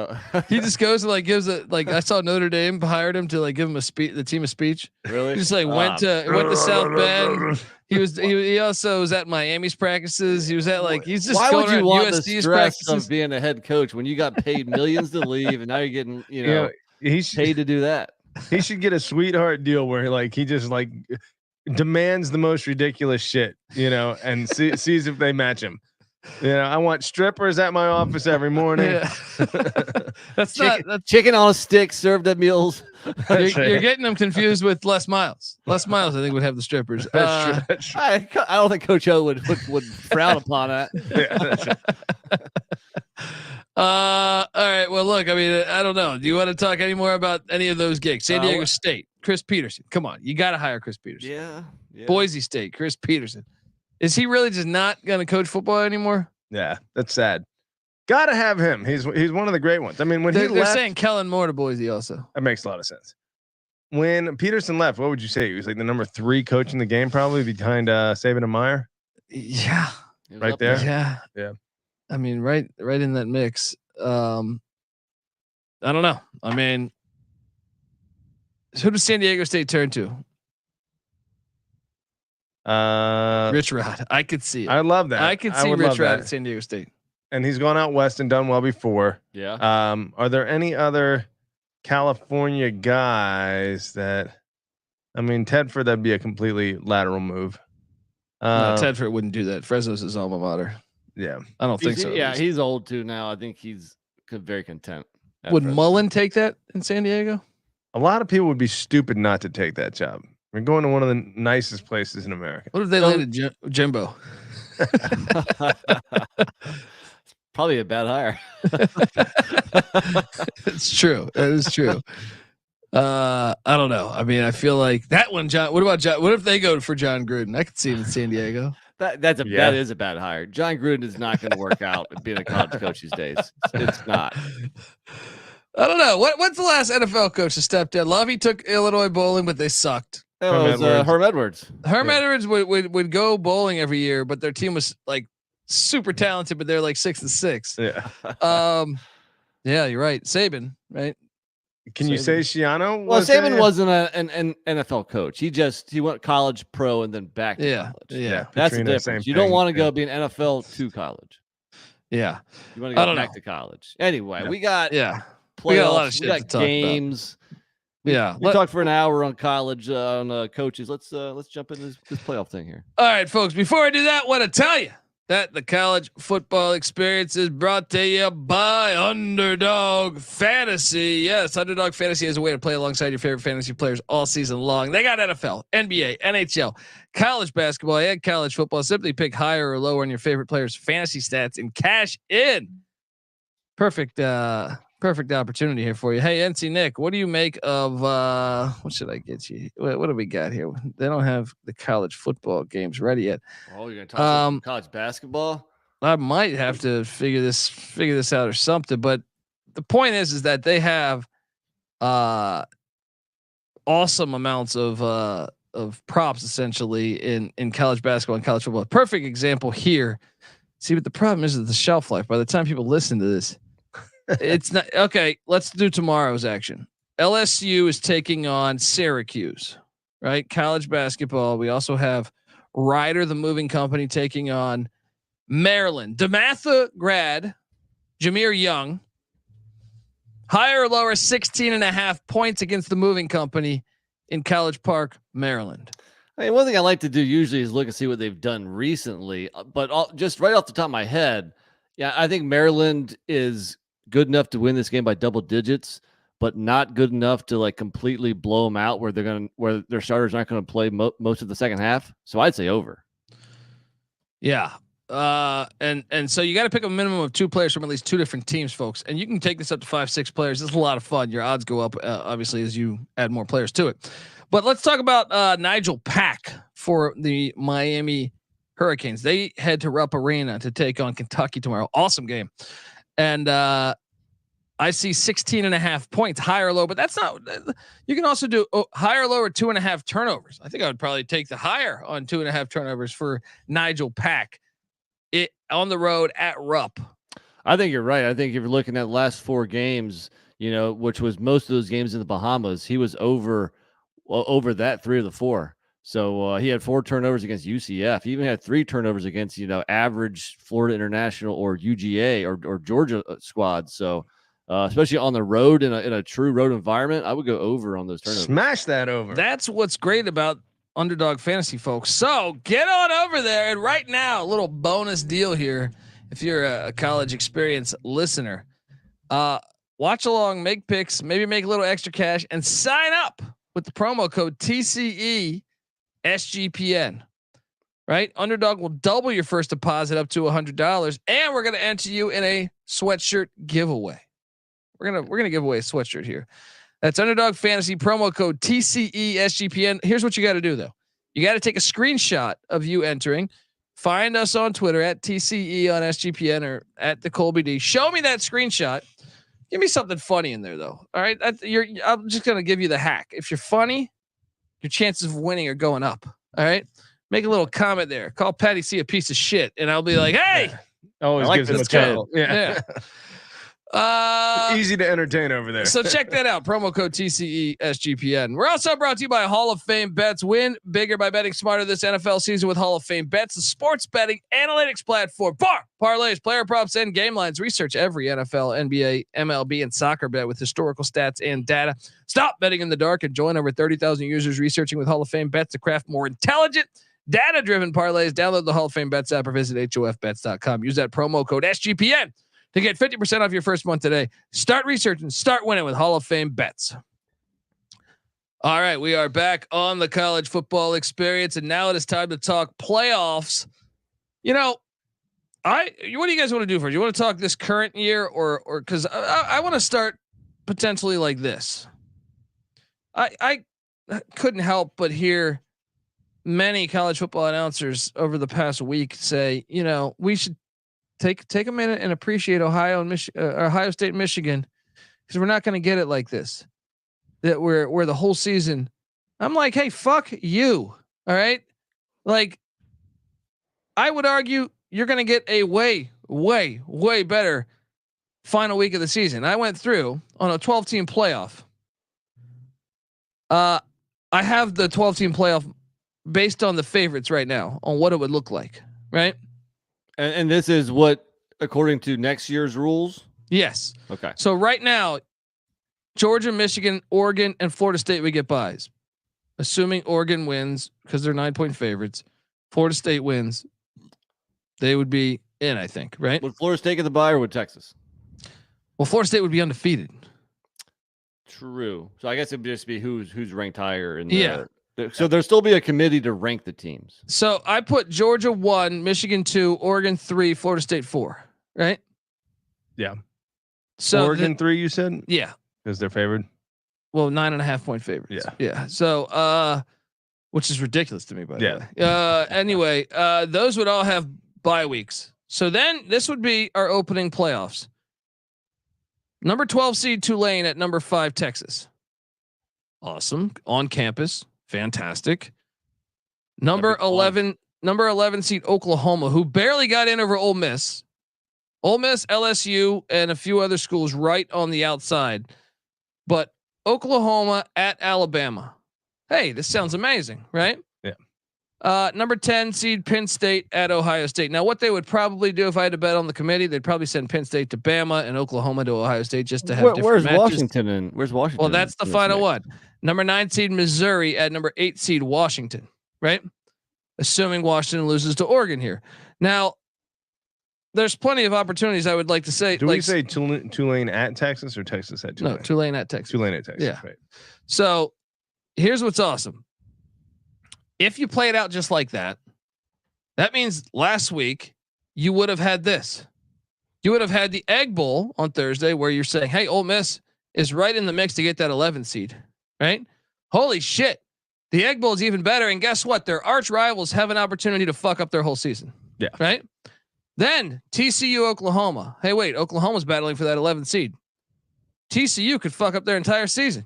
Speaker 9: he just goes and like gives it. Like I saw Notre Dame hired him to like give him a speech, the team a speech.
Speaker 7: Really?
Speaker 9: He just like went to South Bend. He also was at Miami's practices. He was at like he's just.
Speaker 7: Why
Speaker 9: going
Speaker 7: would you
Speaker 9: around
Speaker 7: want
Speaker 9: USC's
Speaker 7: the stress
Speaker 9: practices.
Speaker 7: of being a head coach when you got paid millions to leave and now you're getting he's paid to do that?
Speaker 6: He should get a sweetheart deal where like he just like demands the most ridiculous shit, and sees if they match him. I want strippers at my office every morning.
Speaker 9: Yeah. That's
Speaker 7: chicken on a stick served at meals.
Speaker 9: You're getting them confused with Les Miles. Les Miles, I think, would have the strippers.
Speaker 7: That's true. I don't think Coach O would frown upon that.
Speaker 9: All right. Well, look, I mean, I don't know. Do you want to talk any more about any of those gigs? San Diego State, Chris Peterson. Come on, you got to hire Chris Peterson.
Speaker 7: Yeah.
Speaker 9: Boise State, Chris Peterson. Is he really just not going to coach football anymore?
Speaker 6: Yeah, that's sad. Got to have him. He's one of the great ones. I mean, when
Speaker 9: they're saying Kellen Moore to Boise also.
Speaker 6: That makes a lot of sense. When Peterson left, what would you say? He was like the number 3 coach in the game, probably behind Saban and Meyer.
Speaker 9: Yeah,
Speaker 6: right there.
Speaker 9: Yeah. I mean, right in that mix. I don't know. I mean, who does San Diego State turn to? Rich Rod. I could see it.
Speaker 6: I love that.
Speaker 9: I could see Rich Rod at San Diego State.
Speaker 6: And he's gone out west and done well before.
Speaker 7: Yeah.
Speaker 6: Are there any other California guys that? I mean, Tedford, that'd be a completely lateral move.
Speaker 9: No, Tedford wouldn't do that. Fresno's his alma mater.
Speaker 6: Yeah,
Speaker 9: I don't think so.
Speaker 7: Yeah, he's old too now. I think he's very content.
Speaker 9: Would Mullen take that in San Diego?
Speaker 6: A lot of people would be stupid not to take that job. We're going to one of the nicest places in America.
Speaker 9: What if they landed Jimbo?
Speaker 7: Probably a bad hire.
Speaker 9: It's true. That is true. I don't know. I mean, I feel like that one, John. What about John? What if they go for John Gruden? I could see him in San Diego.
Speaker 7: That is a bad hire. John Gruden is not going to work out being a college coach these days. It's not.
Speaker 9: I don't know. What's the last NFL coach to step down? Lovey took Illinois bowling, but they sucked.
Speaker 7: Herm Edwards.
Speaker 9: Herm Edwards would go bowling every year, but their team was like super talented, but they're like 6-6.
Speaker 6: Yeah.
Speaker 9: Yeah, you're right. Saban, right?
Speaker 6: Can you say Schiano?
Speaker 7: Well, Saban wasn't an NFL coach. He went college, pro, and then back to college.
Speaker 9: Yeah.
Speaker 7: That's the difference. You don't want to go be an NFL to college.
Speaker 9: Yeah.
Speaker 7: You want to go back to college. Anyway, we got
Speaker 9: playoffs.
Speaker 7: We got a lot of
Speaker 9: shit to talk
Speaker 7: games.
Speaker 9: About. Yeah.
Speaker 7: We talked for an hour on college on coaches. Let's jump into this playoff thing here.
Speaker 9: All right, folks. Before I do that, I want to tell you that the college football experience is brought to you by Underdog Fantasy. Yes, Underdog Fantasy is a way to play alongside your favorite fantasy players all season long. They got NFL, NBA, NHL, college basketball, and college football. Simply pick higher or lower on your favorite players' fantasy stats and cash in. Perfect opportunity here for you. Hey, NC Nick, what do you make of what should I get you? What do we got here? They don't have the college football games ready yet.
Speaker 7: Oh, you're gonna talk about college basketball?
Speaker 9: I might have to figure this out or something. But the point is that they have awesome amounts of props essentially in college basketball and college football. Perfect example here. See, but the problem is the shelf life. By the time people listen to this, it's not okay. Let's do tomorrow's action. LSU is taking on Syracuse, right? College basketball. We also have Ryder, the moving company, taking on Maryland. DeMatha grad, Jameer Young. Higher or lower 16.5 points against the moving company in College Park, Maryland.
Speaker 7: I mean, one thing I like to do usually is look and see what they've done recently, but just right off the top of my head, yeah, I think Maryland is good enough to win this game by double digits, but not good enough to like completely blow them out where their starters aren't going to play most of the second half. So I'd say over.
Speaker 9: Yeah. And so you got to pick a minimum of 2 players from at least 2 different teams, folks. And you can take this up to 5-6 players. It's a lot of fun. Your odds go up, obviously, as you add more players to it. But let's talk about Nigel Pack for the Miami Hurricanes. They head to Rupp Arena to take on Kentucky tomorrow. Awesome game. And I see 16.5 points, higher or low, but that's not. You can also do higher or lower 2.5 turnovers. I think I would probably take the higher on 2.5 turnovers for Nigel Pack it on the road at Rupp.
Speaker 7: I think you're right. I think if you're looking at the last 4 games, which was most of those games in the Bahamas, he was over that 3 of the 4. So he had 4 turnovers against UCF. He even had 3 turnovers against, average Florida International or UGA or Georgia squads. So especially on the road in a true road environment, I would go over on those turnovers.
Speaker 6: Smash that over.
Speaker 9: That's what's great about Underdog Fantasy, folks. So get on over there. And right now, a little bonus deal here. If you're a college experience listener, watch along, make picks, maybe make a little extra cash, and sign up with the promo code TCE SGPN. Right? Underdog will double your first deposit up to $100, and we're going to enter you in a sweatshirt giveaway. We're gonna give away a sweatshirt here. That's Underdog Fantasy promo code TCE SGPN. Here's what you got to do though. You got to take a screenshot of you entering. Find us on Twitter at TCE on SGPN or at the Colby D. Show me that screenshot. Give me something funny in there though. All right. I'm just gonna give you the hack. If you're funny, your chances of winning are going up. All right. Make a little comment there. Call Patty C a piece of shit, and I'll be like, hey.
Speaker 6: Always gives him a chuckle.
Speaker 9: Yeah.
Speaker 6: Easy to entertain over there.
Speaker 9: So check that out. Promo code TCE SGPN. We're also brought to you by Hall of Fame Bets. Win bigger by betting smarter this NFL season with Hall of Fame Bets, the sports betting analytics platform. Parlays, player props, and game lines. Research every NFL, NBA, MLB, and soccer bet with historical stats and data. Stop betting in the dark and join over 30,000 users researching with Hall of Fame Bets to craft more intelligent, data-driven parlays. Download the Hall of Fame Bets app or visit HOFBets.com. Use that promo code SGPN to get 50% off your first month today. Start researching, start winning with Hall of Fame Bets. All right, we are back on the college football experience, and now it is time to talk playoffs. What do you guys want to do first? You want to talk this current year, or because I want to start potentially like this. I couldn't help but hear many college football announcers over the past week say, we should take a minute and appreciate Ohio State and Michigan, because we're not going to get it like this. That we're the whole season. I'm like, hey, fuck you. All right. Like, I would argue you're going to get a way, way, way better final week of the season. I went through on a 12-team playoff. I have the 12-team playoff based on the favorites right now on what it would look like. Right.
Speaker 7: And this is what, according to next year's rules?
Speaker 9: Yes.
Speaker 7: Okay.
Speaker 9: So right now, Georgia, Michigan, Oregon, and Florida State, we get buys. Assuming Oregon wins, because they're 9-point favorites. Florida State wins. They would be in, I think, right?
Speaker 7: Would Florida State get the bye or would Texas?
Speaker 9: Well, Florida State would be undefeated.
Speaker 7: True. So I guess it would just be who's ranked higher in the So there'll still be a committee to rank the teams.
Speaker 9: So I put Georgia 1, Michigan 2, Oregon 3, Florida State 4. Right?
Speaker 6: Yeah.
Speaker 9: So
Speaker 6: Oregon 3, you said?
Speaker 9: Yeah.
Speaker 6: Because they're favored.
Speaker 9: Well, 9.5-point favorites. Yeah. So which is ridiculous to me, by the way. Anyway, those would all have bye weeks. So then this would be our opening playoffs. Number 12 seed Tulane at number 5 Texas. Awesome. On campus. Fantastic. Number 11 seed Oklahoma, who barely got in over Ole Miss. Ole Miss, LSU, and a few other schools right on the outside. But Oklahoma at Alabama. Hey, this sounds amazing, right?
Speaker 6: Yeah.
Speaker 9: Number 10 seed Penn State at Ohio State. Now, what they would probably do if I had to bet on the committee, they'd probably send Penn State to Bama and Oklahoma to Ohio State just to have
Speaker 7: where's
Speaker 9: matches.
Speaker 7: Washington? Where's Washington?
Speaker 9: Well, that's the final one. Number 9 seed Missouri at number 8 seed Washington, right? Assuming Washington loses to Oregon here. Now, there's plenty of opportunities I would like to say.
Speaker 6: Do we say Tulane at Texas or Texas at Tulane?
Speaker 9: No, Tulane at Texas.
Speaker 6: Tulane at Texas.
Speaker 9: Yeah.
Speaker 6: Right.
Speaker 9: So here's what's awesome. If you play it out just like that, that means last week you would have had this. You would have had the Egg Bowl on Thursday where you're saying, hey, Ole Miss is right in the mix to get that 11 seed, right? Holy shit. The Egg Bowl is even better. And guess what? Their arch rivals have an opportunity to fuck up their whole season.
Speaker 6: Yeah.
Speaker 9: Right. Then TCU, Oklahoma. Hey, wait, Oklahoma's battling for that 11 seed. TCU could fuck up their entire season.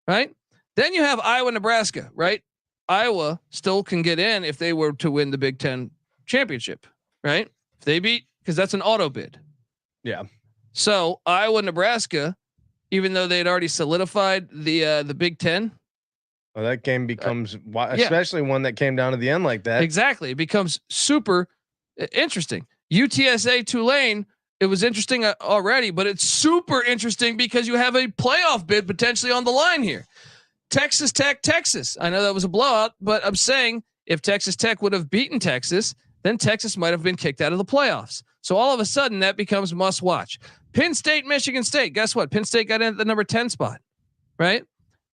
Speaker 9: Right. Then you have Iowa, Nebraska, right? Iowa still can get in if they were to win the Big Ten championship, right? If they beat, because that's an auto bid.
Speaker 6: Yeah.
Speaker 9: So Iowa, Nebraska, even though they had already solidified the Big Ten.
Speaker 6: Well, that game becomes, especially one that came down to the end like that.
Speaker 9: Exactly. It becomes super interesting. UTSA Tulane, it was interesting already, but it's super interesting because you have a playoff bid potentially on the line here. Texas Tech, Texas. I know that was a blowout, but I'm saying if Texas Tech would have beaten Texas, then Texas might have been kicked out of the playoffs. So all of a sudden that becomes must watch. Penn State, Michigan State. Guess what? Penn State got in at the number 10 spot, right?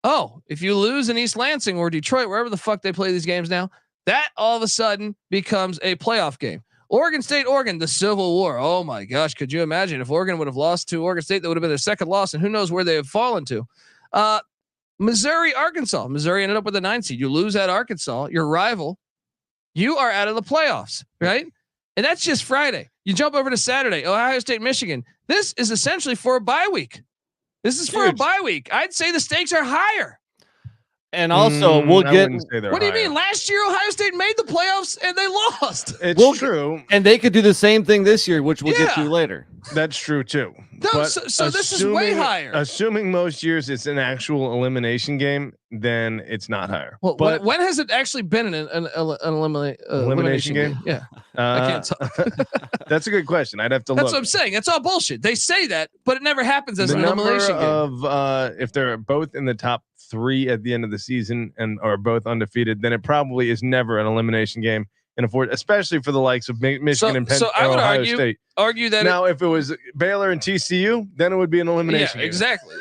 Speaker 9: Oh, if you lose in East Lansing or Detroit, wherever the fuck they play these games now, that all of a sudden becomes a playoff game. Oregon State, Oregon, the Civil War. Oh my gosh. Could you imagine if Oregon would have lost to Oregon State? That would have been their second loss, and who knows where they have fallen to. Missouri, Arkansas. Missouri ended up with a 9 seed. You lose at Arkansas, your rival. You are out of the playoffs, right? And that's just Friday. You jump over to Saturday, Ohio State, Michigan. This is essentially for a bye week. This is for a bye week. I'd say the stakes are higher.
Speaker 7: And also, we'll get.
Speaker 9: What do you mean? Last year, Ohio State made the playoffs and they lost.
Speaker 6: It's true,
Speaker 7: and they could do the same thing this year, which we'll get to later.
Speaker 6: That's true too.
Speaker 9: No, so this is way higher.
Speaker 6: Assuming most years it's an actual elimination game, then it's not higher.
Speaker 9: Well, but when has it actually been an elimination game? Yeah, I can't tell.
Speaker 6: That's a good question. I'd have to look.
Speaker 9: That's what I'm saying. That's all bullshit. They say that, but it never happens as an elimination game.
Speaker 6: Of if they're both in the top 3 at the end of the season and are both undefeated, then it probably is never an elimination game. And especially for the likes of Michigan and Penn State.
Speaker 9: So I would
Speaker 6: Ohio
Speaker 9: argue that
Speaker 6: now if it was Baylor and TCU, then it would be an elimination.
Speaker 9: Yeah, exactly.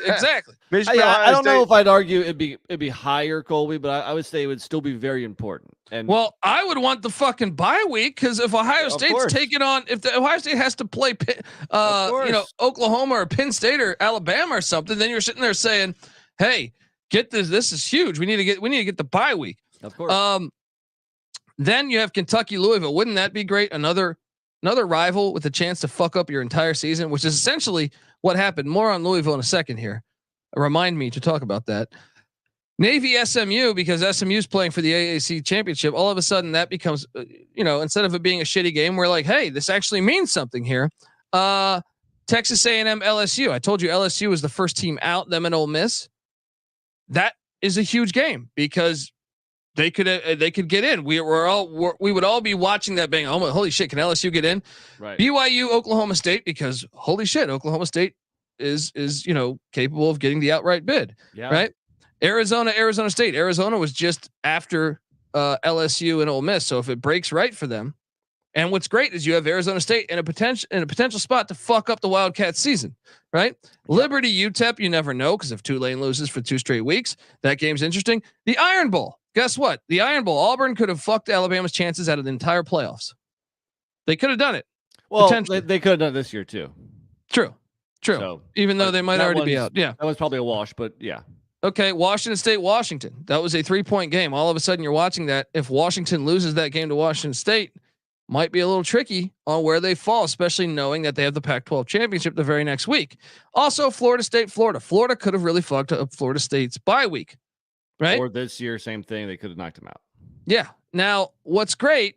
Speaker 7: I don't know if I'd argue it'd be higher, Colby, but I would say it would still be very important. And
Speaker 9: well, I would want the fucking bye week because if Ohio State's taking on, if the Ohio State has to play, Oklahoma or Penn State or Alabama or something, then you're sitting there saying, "Hey, get this. This is huge. We need to get the bye week."
Speaker 7: Of course.
Speaker 9: Then you have Kentucky, Louisville. Wouldn't that be great? Another rival with a chance to fuck up your entire season, which is essentially what happened. More on Louisville in a second here. Remind me to talk about that. Navy SMU, because SMU's playing for the AAC championship. All of a sudden that becomes, instead of it being a shitty game, we're like, hey, this actually means something here. Texas A&M LSU. I told you LSU was the first team out, them and Ole Miss. That is a huge game because they could get in. We would all be watching that being, oh, holy shit, can LSU get in?
Speaker 7: Right.
Speaker 9: BYU, Oklahoma State, because holy shit, Oklahoma State is capable of getting the outright bid.
Speaker 7: Yeah.
Speaker 9: Right. Arizona State. Arizona was just after LSU and Ole Miss. So if it breaks right for them, and what's great is you have Arizona State in a potential spot to fuck up the Wildcats season, right? Liberty, UTEP, you never know because if Tulane loses for 2 straight weeks, that game's interesting. The Iron Bowl. Guess what? The Iron Bowl. Auburn could have fucked Alabama's chances out of the entire playoffs. They could have done it.
Speaker 7: Well, they could have done it this year too.
Speaker 9: True. So, even though they might already be out. Yeah.
Speaker 7: That was probably a wash, but yeah.
Speaker 9: Okay. Washington State, Washington. That was a 3-point game. All of a sudden you're watching that. If Washington loses that game to Washington State, might be a little tricky on where they fall, especially knowing that they have the Pac-12 championship the very next week. Also, Florida State, Florida. Florida could have really fucked up Florida State's bye week. Right.
Speaker 7: Or this year, same thing. They could have knocked him out.
Speaker 9: Yeah. Now, what's great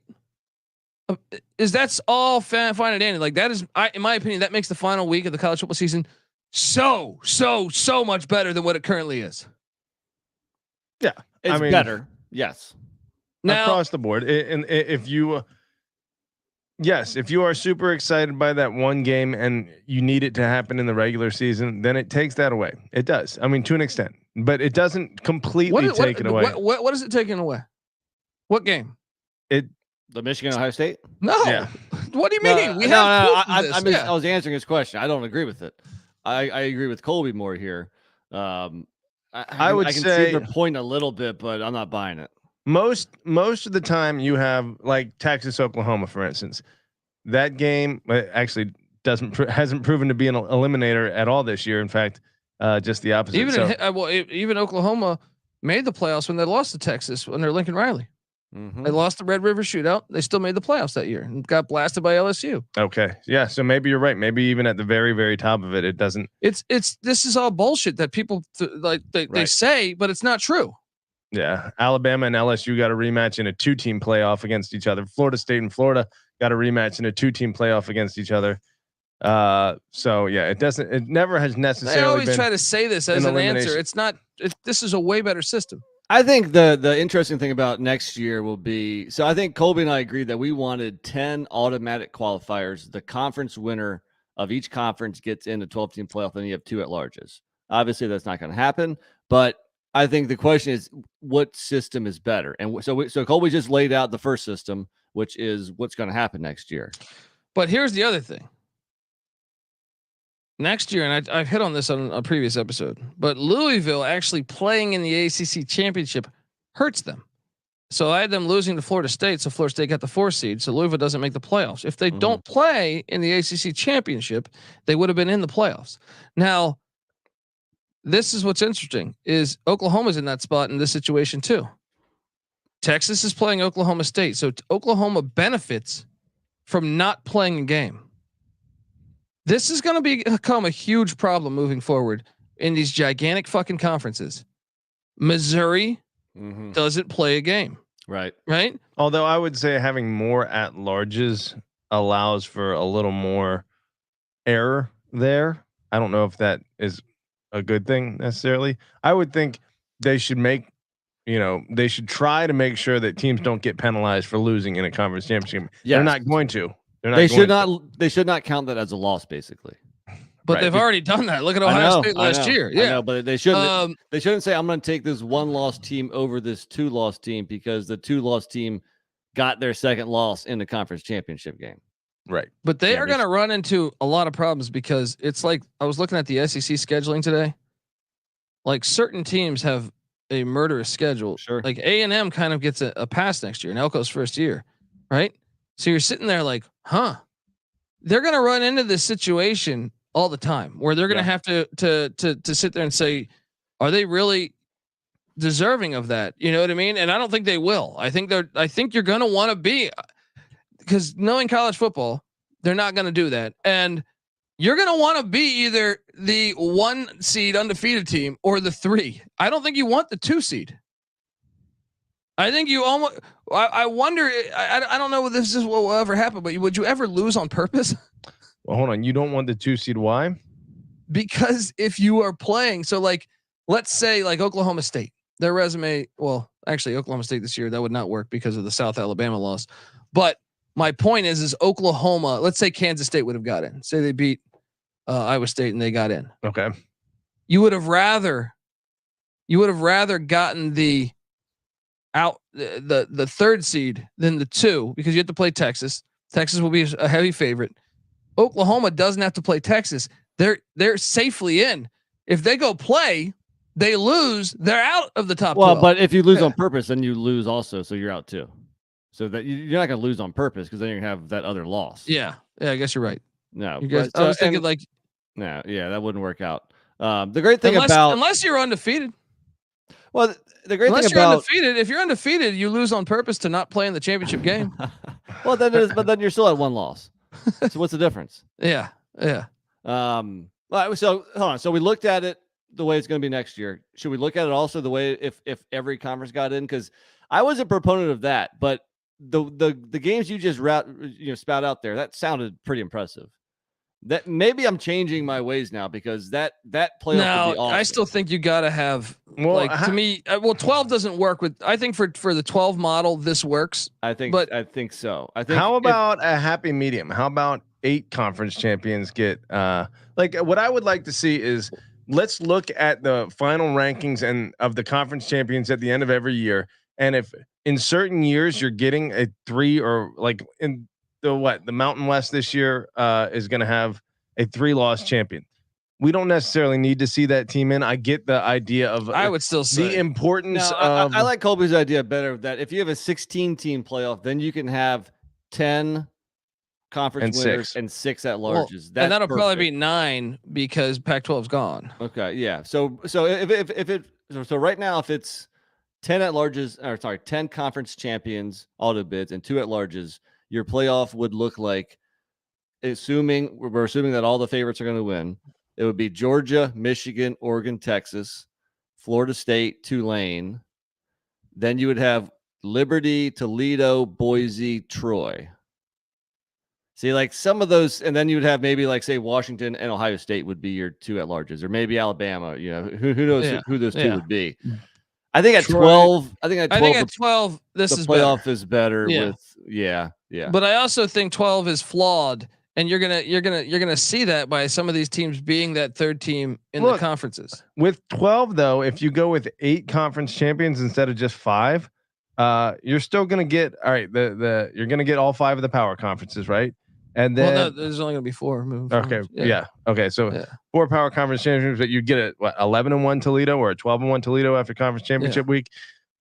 Speaker 9: is that's all fine and dandy. Like that is, in my opinion, that makes the final week of the college football season so much better than what it currently is.
Speaker 6: Yeah,
Speaker 7: it's better. Yes.
Speaker 9: Now,
Speaker 6: across the board, and if you are super excited by that one game and you need it to happen in the regular season, then it takes that away. It does. I mean, to an extent. But it doesn't completely take it away.
Speaker 9: What is it taking away? What game?
Speaker 7: The Michigan Ohio State?
Speaker 9: No.
Speaker 6: Yeah.
Speaker 9: What do you mean?
Speaker 7: I was answering his question. I don't agree with it. I agree with Colby more here. I can see their point a little bit, but I'm not buying it.
Speaker 6: Most of the time you have like Texas, Oklahoma, for instance. That game actually hasn't proven to be an eliminator at all this year. In fact, just the opposite.
Speaker 9: Even Oklahoma made the playoffs when they lost to Texas under Lincoln Riley.
Speaker 7: Mm-hmm.
Speaker 9: They lost the Red River Shootout. They still made the playoffs that year and got blasted by LSU.
Speaker 6: Okay, yeah. So maybe you're right. Maybe even at the very, very top of it, it doesn't.
Speaker 9: This is all bullshit that people they say, but it's not true.
Speaker 6: Yeah, Alabama and LSU got a rematch in a 2-team playoff against each other. Florida State and Florida got a rematch in a 2-team playoff against each other. So yeah, it never has necessarily.
Speaker 9: I always
Speaker 6: been
Speaker 9: try to say this as an answer. It's not. This is a way better system.
Speaker 7: I think the interesting thing about next year will be, so I think Colby and I agreed that we wanted 10 automatic qualifiers. The conference winner of each conference gets in the 12-team playoff, and you have 2 at-larges. Obviously, that's not going to happen, but I think the question is, what system is better? And so Colby just laid out the first system, which is what's going to happen next year.
Speaker 9: But here's the other thing. Next year, and I've hit on this on a previous episode, but Louisville actually playing in the ACC championship hurts them. So I had them losing to Florida State, so Florida State got the 4 seed, so Louisville doesn't make the playoffs. If they don't play in the ACC championship, they would have been in the playoffs. Now, this is what's interesting: is Oklahoma's in that spot in this situation too. Texas is playing Oklahoma State, so Oklahoma benefits from not playing a game. This is going to become a huge problem moving forward in these gigantic fucking conferences. Missouri doesn't play a game.
Speaker 7: Right.
Speaker 6: Although I would say having more at-larges allows for a little more error there. I don't know if that is a good thing necessarily. I would think they should they should try to make sure that teams don't get penalized for losing in a conference championship. Yes. They're not going to. They
Speaker 7: should not count that as a loss, basically.
Speaker 9: But they've already done that. Look at Ohio State last year. Yeah,
Speaker 7: I know, but they shouldn't. They shouldn't say, "I'm going to take this 1-loss team over this 2-loss team," because the 2-loss team got their second loss in the conference championship game.
Speaker 6: Right.
Speaker 9: But they are going to run into a lot of problems, because it's like, I was looking at the SEC scheduling today. Like, certain teams have a murderous schedule.
Speaker 7: Sure.
Speaker 9: Like A&M kind of gets a pass next year in Elko's first year, right? So you're sitting there like, they're going to run into this situation all the time where they're going to have to sit there and say, are they really deserving of that? You know what I mean? And I don't think they will. I think you're going to want to be, because knowing college football, they're not going to do that. And you're going to want to be either the 1 seed undefeated team or the 3. I don't think you want the 2 seed. I think you almost. I wonder. I don't know if this is what will ever happen, but would you ever lose on purpose?
Speaker 6: Well, hold on. You don't want the 2 seed. Why?
Speaker 9: Because if you are playing, so like, let's say like Oklahoma State, their resume. Well, actually, Oklahoma State this year, that would not work because of the South Alabama loss. But my point is Oklahoma. Let's say Kansas State would have got in. Say they beat Iowa State and they got in.
Speaker 6: Okay.
Speaker 9: You would have rather gotten the 3rd seed than the 2, because you have to play Texas. Texas will be a heavy favorite. Oklahoma doesn't have to play Texas. They're safely in. If they go play, they lose, they're out of the top 12.
Speaker 7: But if you lose on purpose, then you lose also, so you're out too. So that you're not going to lose on purpose, because then you're going to have that other loss.
Speaker 9: Yeah, I guess you're right.
Speaker 7: No,
Speaker 9: I was thinking like,
Speaker 7: no, that wouldn't work out. The great thing
Speaker 9: unless you're undefeated.
Speaker 7: Well, the great
Speaker 9: unless
Speaker 7: thing
Speaker 9: you're
Speaker 7: about
Speaker 9: undefeated, if you're undefeated, you lose on purpose to not play in the championship game.
Speaker 7: Well, then you're still at 1 loss. So what's the difference?
Speaker 9: Yeah.
Speaker 7: So hold on. So we looked at it the way it's going to be next year. Should we look at it also the way if every conference got in? Because I was a proponent of that, but the games you just spout out there, that sounded pretty impressive. That maybe I'm changing my ways now, because that playoff would be awesome.
Speaker 9: I still think you got to have, to me, 12 doesn't work with. I think for the 12 model, this works.
Speaker 7: I think so.
Speaker 6: How about a happy medium? How about 8 conference champions get what I would like to see is, let's look at the final rankings and of the conference champions at the end of every year. And if in certain years you're getting a 3, or like in the Mountain West this year is going to have a 3-loss champion. We don't necessarily need to see that team in. I get the idea of.
Speaker 9: I would still say
Speaker 6: the importance
Speaker 7: of. I like Colby's idea better. That if you have a 16-team playoff, then you can have 10 conference winners and 6 at-larges.
Speaker 9: And that'll probably be 9, because Pac-12's gone.
Speaker 7: Okay, yeah. So if right now, if it's 10 at-larges, 10 conference champions, auto bids, and 2 at-larges, your playoff would look like, we're assuming that all the favorites are going to win. It would be Georgia, Michigan, Oregon, Texas, Florida State, Tulane. Then you would have Liberty, Toledo, Boise, Troy. See, like some of those, and then you would have maybe like say Washington and Ohio State would be your two at larges, or maybe Alabama. You know, who knows who those two would be. I think at 12, I think at 12,
Speaker 9: this
Speaker 7: the
Speaker 9: is
Speaker 7: playoff
Speaker 9: better.
Speaker 7: is better
Speaker 9: Yeah.
Speaker 7: with yeah.
Speaker 9: But I also think 12 is flawed, and you're gonna see that by some of these teams being that third team in the conferences.
Speaker 6: With 12, though, if you go with 8 conference champions instead of just 5, you're still gonna get you're gonna get all 5 of the power conferences, right? And then
Speaker 9: no, there's only gonna be 4.
Speaker 6: Okay, okay, so 4 power conference championships, but you get a 11-1 Toledo or a 12-1 Toledo after conference championship week.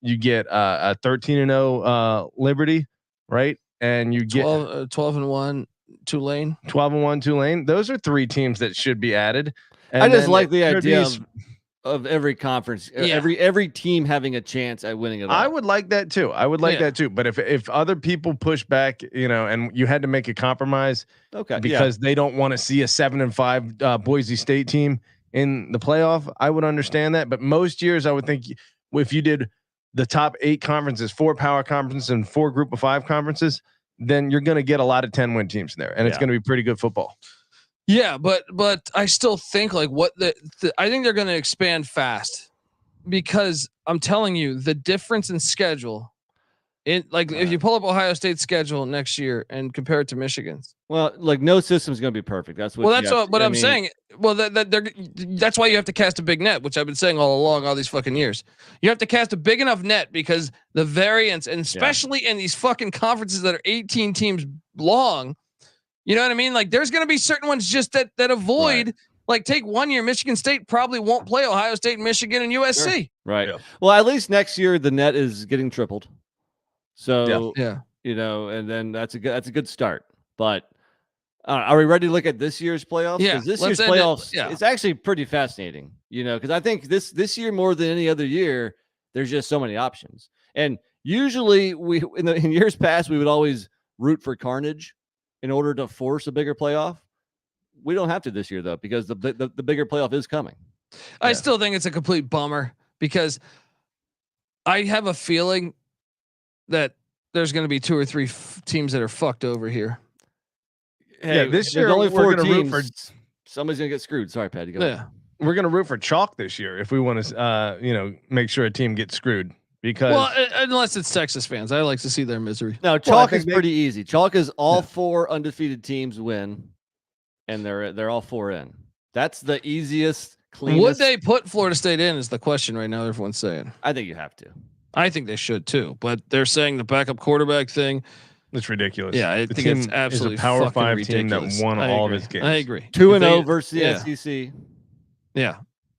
Speaker 6: You get a 13-0 Liberty, right? And you get
Speaker 9: 12-1 Tulane.
Speaker 6: 12-1 Tulane. Those are 3 teams that should be added. And
Speaker 7: I just like the idea of every conference, every team having a chance at winning it all.
Speaker 6: I would like that too. I would like that too. But if other people push back, and you had to make a compromise, because they don't want to see a 7-5 Boise State team in the playoff, I would understand that. But most years, I would think if you did the top 8 conferences, 4 power conferences, and 4 group of 5 conferences, then you're going to get a lot of 10-win teams there, and it's going to be pretty good football.
Speaker 9: Yeah, but I still think like I think they're going to expand fast, because I'm telling you the difference in schedule. If you pull up Ohio State's schedule next year and compare it to Michigan's.
Speaker 7: Well, like no system's going to be perfect. That's what.
Speaker 9: Well, that's what I'm saying. Well, that's why you have to cast a big net, which I've been saying all along, all these fucking years. You have to cast a big enough net, because the variance, and especially in these fucking conferences that are 18 teams long, you know what I mean? Like there's going to be certain ones just that avoid. Like take 1 year, Michigan State probably won't play Ohio State, Michigan, and USC.
Speaker 7: Sure. Right. Yeah. Well, at least next year the net is getting tripled. So and then that's a good start. But are we ready to look at this year's playoffs?
Speaker 9: Yeah,
Speaker 7: this year's playoffs, it's actually pretty fascinating. Because I think this year more than any other year, there's just so many options. And usually in years past we would always root for carnage in order to force a bigger playoff. We don't have to this year though, because the bigger playoff is coming.
Speaker 9: I still think it's a complete bummer, because I have a feeling that there's going to be 2 or 3 teams that are fucked over here.
Speaker 6: Hey, this year
Speaker 7: only 4 teams.
Speaker 6: Somebody's
Speaker 7: going to get screwed. Sorry, Patty. Go ahead.
Speaker 6: We're going to root for chalk this year if we want to, make sure a team gets screwed. Because
Speaker 9: unless it's Texas fans, I like to see their misery.
Speaker 7: No, chalk is pretty easy. Chalk is all 4 undefeated teams win, and they're all 4 in. That's the easiest, cleanest.
Speaker 9: Would they put Florida State in? Is the question right now. Everyone's saying.
Speaker 7: I think you have to.
Speaker 9: I think they should too, but they're saying the backup quarterback thing.
Speaker 6: It's ridiculous.
Speaker 9: Yeah, I think it's absolutely
Speaker 6: a Power 5
Speaker 9: ridiculous.
Speaker 6: team that won all of its games.
Speaker 9: I agree.
Speaker 7: 2-0 versus the SEC.
Speaker 9: Yeah.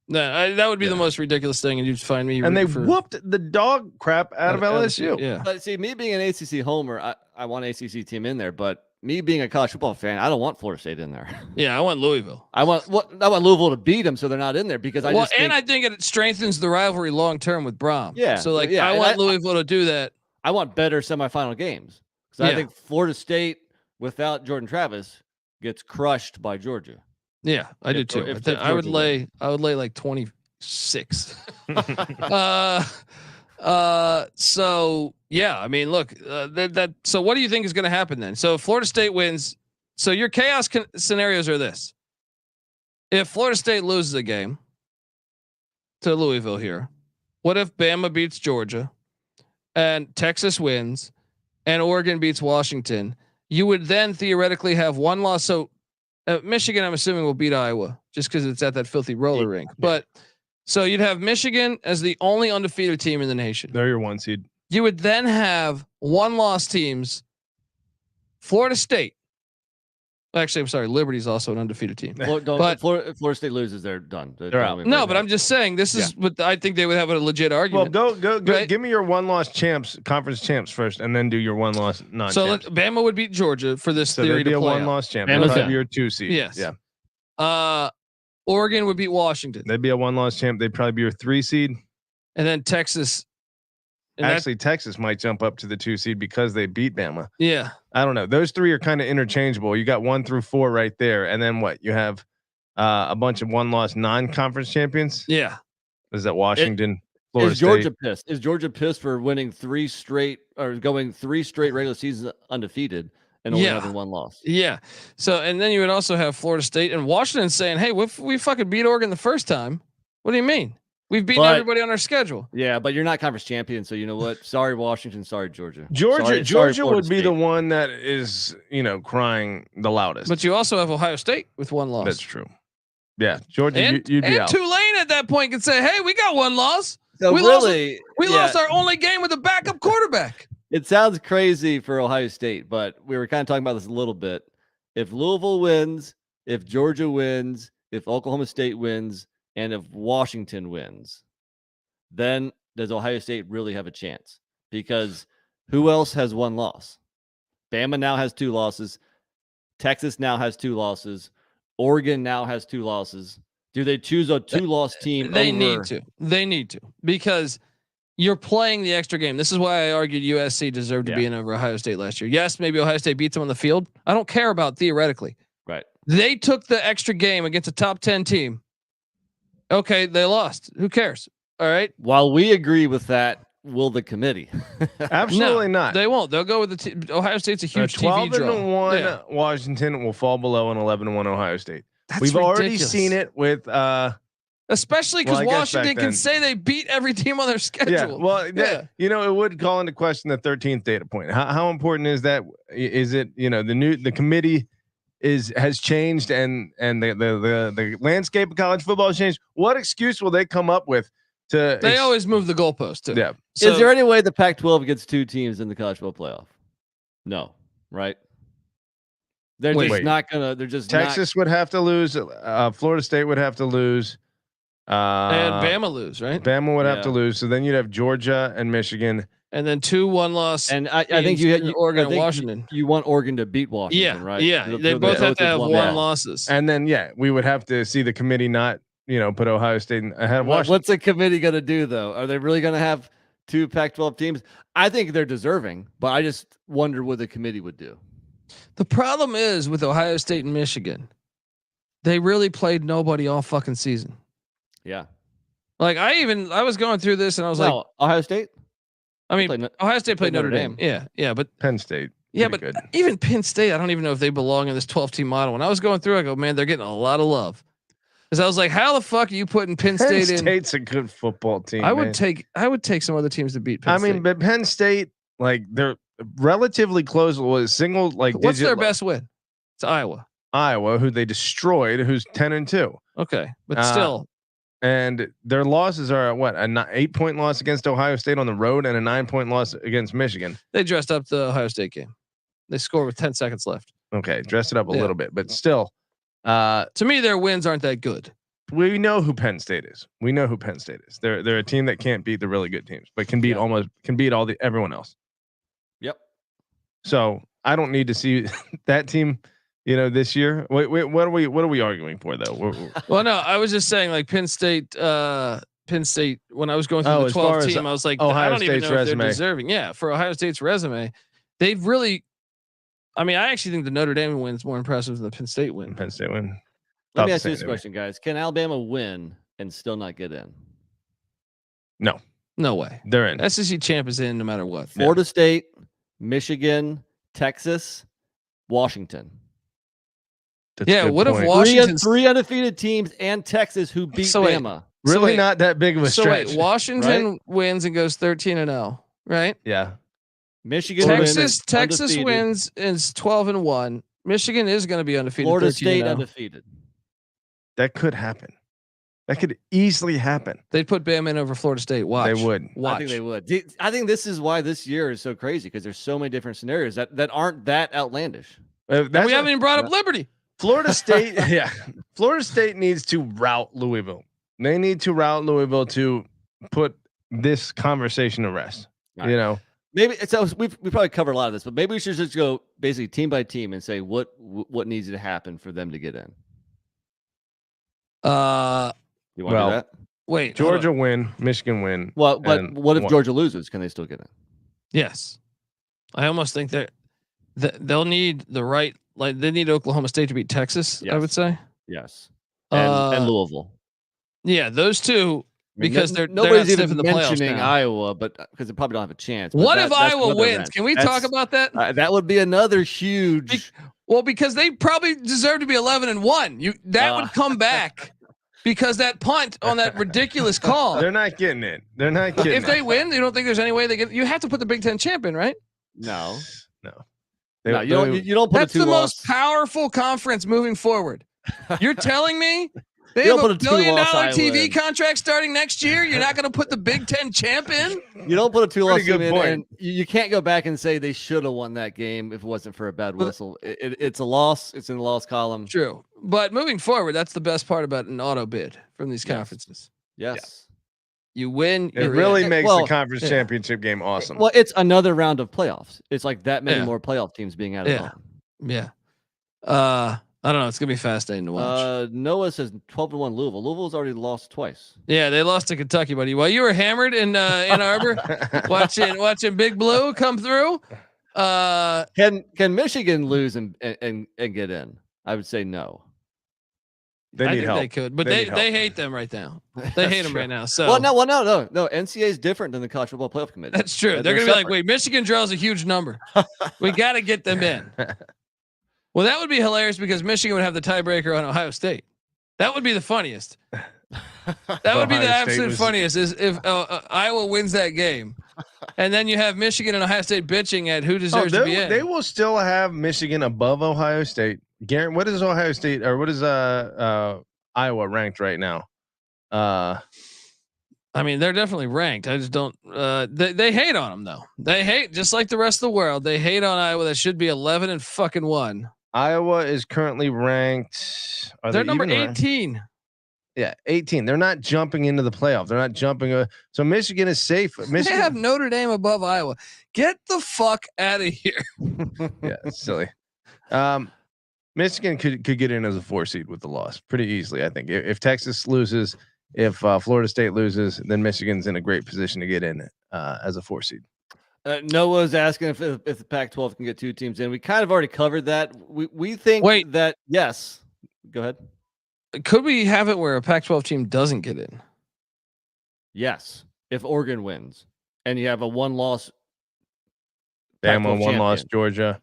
Speaker 9: No, that would be the most ridiculous thing, and you'd find me.
Speaker 6: And they whooped the dog crap out of LSU.
Speaker 9: Yeah.
Speaker 7: But see, me being an ACC homer, I want an ACC team in there. But me being a college football fan, I don't want Florida State in there.
Speaker 9: Yeah, I want Louisville.
Speaker 7: I want Louisville to beat them, so they're not in there, because I
Speaker 9: think it strengthens the rivalry long term with Brom.
Speaker 7: Yeah.
Speaker 9: So I want Louisville to do that.
Speaker 7: I want better semifinal games, because I think Florida State without Jordan Travis gets crushed by Georgia.
Speaker 9: Yeah, I do too. I would lay like 26. So yeah, I mean, look, so what do you think is going to happen then? So if Florida State wins, so your chaos scenarios are this: if Florida State loses a game to Louisville here, what if Bama beats Georgia and Texas wins and Oregon beats Washington? You would then theoretically have 1 loss. So Michigan, I'm assuming, will beat Iowa just because it's at that filthy roller rink. But so you'd have Michigan as the only undefeated team in the nation.
Speaker 6: They're your 1 seed.
Speaker 9: You would then have 1-loss teams. Florida State. Actually, I'm sorry. Liberty's also an undefeated team.
Speaker 7: But Florida State loses, they're done. They're
Speaker 9: out. No, but I'm just saying this is what I think they would have a legit argument.
Speaker 6: Well, go. Right? Give me your 1-loss champs, conference champs first, and then do your 1-loss non-champs.
Speaker 9: So Bama would beat Georgia for this theory to play.
Speaker 6: They'd be a 1-loss champ. They'd be your 2 seed.
Speaker 9: Yes.
Speaker 6: Yeah.
Speaker 9: Oregon would beat Washington.
Speaker 6: They'd be a 1-loss champ. They'd probably be your 3 seed.
Speaker 9: And then Texas.
Speaker 6: Actually, Texas might jump up to the 2 seed because they beat Bama.
Speaker 9: Yeah.
Speaker 6: I don't know. Those 3 are kind of interchangeable. You got 1 through 4 right there. And then what? You have a bunch of 1-loss non-conference champions.
Speaker 9: Yeah.
Speaker 6: Is that Washington? Florida
Speaker 7: Is Georgia
Speaker 6: State?
Speaker 7: pissed? Is Georgia pissed for winning 3 straight or going 3 straight regular seasons undefeated and only having one loss.
Speaker 9: Yeah. So, and then you would also have Florida State and Washington saying, "Hey, we fucking beat Oregon the first time. What do you mean? We've beaten everybody on our schedule."
Speaker 7: Yeah, but you're not conference champion, so you know what? Sorry, Washington. Sorry, Georgia.
Speaker 6: Georgia would be the one that is, crying the loudest.
Speaker 9: But you also have Ohio State with one loss.
Speaker 6: That's true. Yeah, Georgia,
Speaker 9: and,
Speaker 6: you'd be out.
Speaker 9: Tulane at that point could say, "Hey, we got one loss.
Speaker 7: So
Speaker 9: we lost our only game with a backup quarterback."
Speaker 7: It sounds crazy for Ohio State, but we were kind of talking about this a little bit. If Louisville wins, if Georgia wins, if Oklahoma State wins, and if Washington wins, then does Ohio State really have a chance? Because who else has one loss? Bama now has 2 losses. Texas now has 2 losses. Oregon now has 2 losses. Do they choose a 2-loss team?
Speaker 9: They need to, because you're playing the extra game. This is why I argued USC deserved to be in over Ohio State last year. Yes, maybe Ohio State beats them on the field. I don't care about theoretically.
Speaker 7: Right.
Speaker 9: They took the extra game against a top 10 team. Okay, they lost. Who cares? All right.
Speaker 7: While we agree with that, will the committee?
Speaker 6: Absolutely not.
Speaker 9: They won't. They'll go with the Ohio State's a huge
Speaker 6: 12
Speaker 9: TV draw.
Speaker 6: 12-1 Washington will fall below an 11-1 Ohio State.
Speaker 9: We've
Speaker 6: already seen it with
Speaker 9: especially because Washington can say they beat every team on their schedule.
Speaker 6: Yeah. Well, it would call into question the 13th data point. How important is that? Is it, the committee has changed and the landscape of college football has changed. What excuse will they come up with
Speaker 9: they always move the goalpost too.
Speaker 6: Yeah.
Speaker 7: So, is there any way the Pac-12 gets 2 teams in the college football playoff? No, right? They're just not gonna. They're just
Speaker 6: Texas would have to lose. Florida State would have to lose.
Speaker 9: And Bama lose, right?
Speaker 6: Bama would have to lose. So then you'd have Georgia and Michigan,
Speaker 9: and then 2 1-loss.
Speaker 7: And I think you had
Speaker 9: Oregon and Washington.
Speaker 7: You want Oregon to beat Washington, right?
Speaker 9: Yeah, they both have to have 1 losses.
Speaker 6: And then we would have to see the committee not put Ohio State ahead of Washington.
Speaker 7: What's the committee going to do though? Are they really going to have 2 Pac-12 teams? I think they're deserving, but I just wonder what the committee would do.
Speaker 9: The problem is with Ohio State and Michigan, they really played nobody all fucking season.
Speaker 7: Yeah.
Speaker 9: Like I was going through this and I was like,
Speaker 7: Ohio State.
Speaker 9: I mean, Ohio State played Notre Dame. Yeah, but
Speaker 6: Penn State.
Speaker 9: Yeah, but good. Even Penn State, I don't even know if they belong in this 12-team model. When I was going through, I go, man, they're getting a lot of love. Because I was like, how the fuck are you putting Penn State in?
Speaker 6: Penn State's a good football team.
Speaker 9: I would take some other teams to beat Penn State.
Speaker 6: I mean, but Penn State, they're relatively close. Was single
Speaker 9: what's their best win? It's Iowa.
Speaker 6: Iowa, who they destroyed, who's 10-2.
Speaker 9: Okay, but still.
Speaker 6: And their losses are what, an 8-point loss against Ohio State on the road and a 9-point loss against Michigan.
Speaker 9: They dressed up the Ohio State game. They scored with 10 seconds left.
Speaker 6: Okay, dressed it up a little bit, but still.
Speaker 9: To me, their wins aren't that good.
Speaker 6: We know who Penn State is. They're a team that can't beat the really good teams, but can beat everyone else.
Speaker 7: Yep.
Speaker 6: So I don't need to see that team, this year. Wait, what are we arguing for though?
Speaker 9: Well, no, I was just saying Penn State. When I was going through the 12 team, I was like, I don't even know if they're deserving. Yeah, for Ohio State's resume, they've really. I mean, I actually think the Notre Dame win's more impressive than the Penn State win.
Speaker 7: Let me ask you this question, guys: can Alabama win and still not get in?
Speaker 9: No way.
Speaker 6: They're in.
Speaker 9: SEC champ is in no matter what.
Speaker 7: Florida State, Michigan, Texas, Washington.
Speaker 9: What if Washington
Speaker 7: 3 undefeated teams and Texas who beat Bama?
Speaker 6: Really not that big of a stretch.
Speaker 9: Wait, Washington wins and goes 13-0, right?
Speaker 6: Yeah.
Speaker 7: Michigan
Speaker 9: Texas wins is 12-1. Michigan is going to be undefeated.
Speaker 7: Florida State undefeated.
Speaker 6: That could happen. That could easily happen.
Speaker 9: They'd put Bama in over Florida State. Watch.
Speaker 6: They would.
Speaker 7: I think they would. I think this is why this year is so crazy, because there's so many different scenarios that aren't that outlandish.
Speaker 9: We haven't even brought up Liberty.
Speaker 6: Florida State, Florida State needs to rout Louisville. They need to rout Louisville to put this conversation to rest. Right.
Speaker 7: Maybe we probably covered a lot of this, but maybe we should just go basically team by team and say what needs to happen for them to get in. You want to do that?
Speaker 9: Wait,
Speaker 6: Georgia win, Michigan win.
Speaker 7: Well, but what if Georgia loses? Can they still get in?
Speaker 9: Yes, I almost think they'll need the right. They need Oklahoma State to beat Texas. Yes. I would say
Speaker 7: yes, and Louisville.
Speaker 9: Yeah, those two. because
Speaker 7: nobody's
Speaker 9: they're not
Speaker 7: even
Speaker 9: in the playoffs
Speaker 7: mentioning
Speaker 9: now.
Speaker 7: Iowa, but because they probably don't have a chance. But
Speaker 9: What if
Speaker 7: that's
Speaker 9: Iowa
Speaker 7: another
Speaker 9: wins?
Speaker 7: wrench.
Speaker 9: Can we talk about that?
Speaker 7: That would be another huge.
Speaker 9: Well, because they probably deserve to be 11-1. That would come back because that punt on that ridiculous call.
Speaker 6: They're not getting it. They're not getting
Speaker 9: If they win, you don't think there's any way they get? You have to put the Big Ten champ in, right?
Speaker 7: No.
Speaker 6: They,
Speaker 7: You don't put
Speaker 9: That's
Speaker 7: a
Speaker 9: the
Speaker 7: two-loss.
Speaker 9: most powerful conference moving forward. You're telling me they
Speaker 7: You
Speaker 9: have
Speaker 7: don't
Speaker 9: a
Speaker 7: put a
Speaker 9: $1 billion
Speaker 7: two-loss Iowa
Speaker 9: TV
Speaker 7: in.
Speaker 9: contract starting next year? You're not going to put the Big Ten champ in?
Speaker 7: You don't put a two-loss
Speaker 6: Pretty good
Speaker 7: team in,
Speaker 6: point.
Speaker 7: and you can't go back and say they should have won that game if it wasn't for a bad whistle. It's a loss. It's in the loss column.
Speaker 9: True. But moving forward, that's the best part about an auto bid from these conferences.
Speaker 7: Yes.
Speaker 9: You win.
Speaker 6: It
Speaker 9: you're
Speaker 6: really
Speaker 9: in.
Speaker 6: makes
Speaker 7: Well,
Speaker 6: the conference championship game awesome.
Speaker 7: Well, it's another round of playoffs. It's like that many
Speaker 9: Yeah.
Speaker 7: more playoff teams being added on.
Speaker 9: Yeah. I don't know. It's gonna be fascinating to watch.
Speaker 7: Noah says 12-1 Louisville. Louisville's already lost twice.
Speaker 9: Yeah, they lost to Kentucky, buddy. While you were hammered in Ann Arbor, watching Big Blue come through.
Speaker 7: Can Michigan lose and get in? I would say no.
Speaker 6: They
Speaker 9: I
Speaker 6: need
Speaker 9: think
Speaker 6: help.
Speaker 9: they could, but
Speaker 6: They
Speaker 9: they
Speaker 6: need help.
Speaker 9: hate them right now. They hate them right now. So
Speaker 7: Well, no. NCAA is different than the College Football Playoff Committee.
Speaker 9: that's true. They're gonna be like, wait, Michigan draws a huge number. We got to get them in. Well, that would be hilarious because Michigan would have the tiebreaker on Ohio State. That would be the funniest. That would be the
Speaker 6: Ohio State
Speaker 9: absolute
Speaker 6: was-
Speaker 9: funniest is if Iowa wins that game, and then you have Michigan and Ohio State bitching at who deserves to be in.
Speaker 6: They will still have Michigan above Ohio State. Garen, what is Ohio State or what is Iowa ranked right now?
Speaker 9: I mean, they're definitely ranked. I just don't. They hate on them though. They hate just like the rest of the world. They hate on Iowa. That should be 11-1.
Speaker 6: Iowa is currently ranked.
Speaker 9: They're number
Speaker 6: even ranked?
Speaker 9: 18.
Speaker 6: Yeah, 18. They're not jumping into the playoff. They're not jumping. So Michigan is safe.
Speaker 9: They
Speaker 6: Michigan,
Speaker 9: have Notre Dame above Iowa. Get the fuck out of here.
Speaker 6: yeah, it's silly. Michigan could get in as a 4 seed with the loss pretty easily. I think if Texas loses, if Florida State loses, then Michigan's in a great position to get in as a 4 seed.
Speaker 7: Noah's asking if the Pac-12 can get 2 teams in. We kind of already covered that. We think that yes. Go ahead.
Speaker 9: Could we have it where a Pac-12 team doesn't get in?
Speaker 7: Yes, if Oregon wins and you have a 1-loss.
Speaker 6: Bama,
Speaker 7: Pac-12
Speaker 6: 1-loss
Speaker 7: champion.
Speaker 6: Georgia.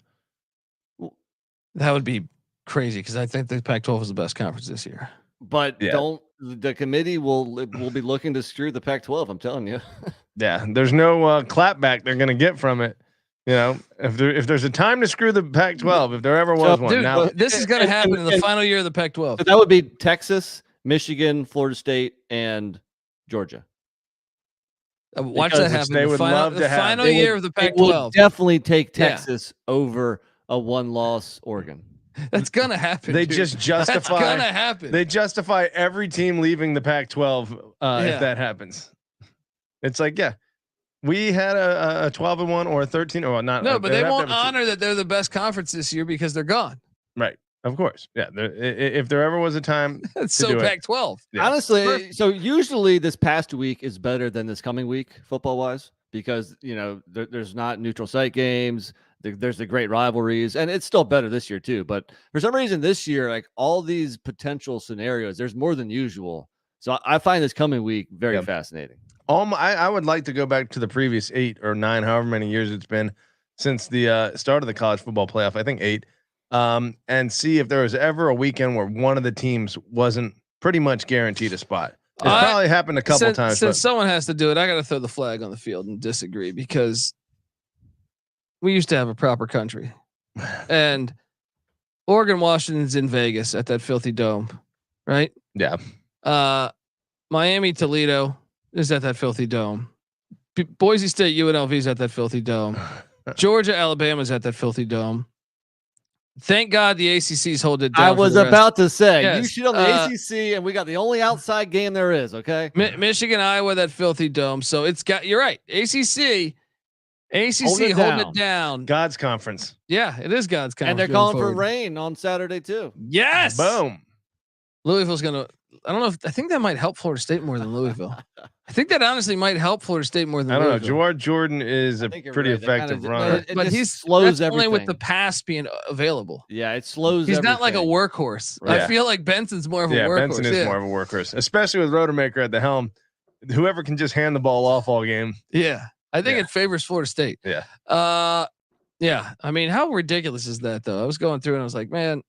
Speaker 9: That would be crazy because I think the Pac-12 is the best conference this year.
Speaker 7: But the committee will be looking to screw the Pac-12. I'm telling you.
Speaker 6: Yeah, there's no clapback they're going to get from it. You know, if there's a time to screw the Pac-12, if there ever was one,
Speaker 9: Dude,
Speaker 6: now
Speaker 9: this is going to happen in the final year of the Pac-12.
Speaker 7: So that would be Texas, Michigan, Florida State, and Georgia.
Speaker 9: Watch
Speaker 6: because
Speaker 9: that happen.
Speaker 6: they
Speaker 9: The
Speaker 6: would
Speaker 9: final,
Speaker 6: love
Speaker 9: the
Speaker 6: to have-
Speaker 9: final
Speaker 6: they
Speaker 9: year
Speaker 7: would-
Speaker 9: of the
Speaker 7: It would
Speaker 9: Pac-12.
Speaker 7: definitely take
Speaker 9: Yeah.
Speaker 7: Texas over a 1-loss Oregon.
Speaker 9: That's going to happen.
Speaker 6: they
Speaker 9: dude.
Speaker 6: just
Speaker 9: That's going to
Speaker 6: justify
Speaker 9: happen.
Speaker 6: they justify every team leaving the Pac-12 if that happens. It's like, yeah, we had a 12-1 or a 13 or not.
Speaker 9: No, but
Speaker 6: they'd
Speaker 9: they
Speaker 6: have to
Speaker 9: won't
Speaker 6: have a
Speaker 9: honor that they're the best conference this year because they're gone.
Speaker 6: Right. Of course. Yeah. If there ever was a time
Speaker 9: That's
Speaker 6: to
Speaker 9: so
Speaker 6: do it.
Speaker 9: Pac-12.
Speaker 6: Yeah.
Speaker 7: Honestly, so usually this past week is better than this coming week football-wise because, there's not neutral site games. There's the great rivalries, and it's still better this year too. But for some reason this year, like all these potential scenarios, there's more than usual. So I find this coming week very fascinating.
Speaker 6: I would like to go back to the previous 8 or 9, however many years it's been since the start of the college football playoff. I think 8, and see if there was ever a weekend where one of the teams wasn't pretty much guaranteed a spot. It's probably happened a couple times.
Speaker 9: Since someone has to do it, I got to throw the flag on the field and disagree because we used to have a proper country, and Oregon, Washington's in Vegas at that filthy dome, right?
Speaker 6: Yeah.
Speaker 9: Miami, Toledo is at that filthy dome. Boise State, UNLV is at that filthy dome. Georgia, Alabama's at that filthy dome. Thank God the ACC's hold it down.
Speaker 7: I was about to say
Speaker 9: Yes.
Speaker 7: you shoot on the ACC, and we got the only outside game there is. Okay,
Speaker 9: Michigan, Iowa, that filthy dome. So it's got. You're right. ACC holding it down.
Speaker 6: God's conference.
Speaker 9: Yeah, it is God's conference.
Speaker 7: and they're calling for rain on Saturday too.
Speaker 9: Yes.
Speaker 6: Boom.
Speaker 9: Louisville's gonna. I don't know. I think that might help Florida State more than Louisville. I think that honestly might help Florida State more than
Speaker 6: I don't know.
Speaker 9: Louisville.
Speaker 6: Gerard Jordan is a
Speaker 7: think you're
Speaker 6: pretty
Speaker 7: right. They kinda
Speaker 6: effective
Speaker 7: did-
Speaker 6: runner.
Speaker 7: It
Speaker 9: but
Speaker 7: just
Speaker 9: he's
Speaker 7: slows
Speaker 9: that's only with
Speaker 7: everything.
Speaker 9: the pass being available.
Speaker 7: Yeah, it slows.
Speaker 9: He's not like a
Speaker 7: everything.
Speaker 9: workhorse.
Speaker 6: Right.
Speaker 9: I feel like Benson's more of a
Speaker 6: Yeah,
Speaker 9: workhorse.
Speaker 6: Benson is more of a workhorse, especially with Rodemaker at the helm. whoever can just hand the ball off all game.
Speaker 9: Yeah. I think it favors Florida State.
Speaker 6: Yeah.
Speaker 9: Yeah. I mean, how ridiculous is that though? I was going through and I was like, man,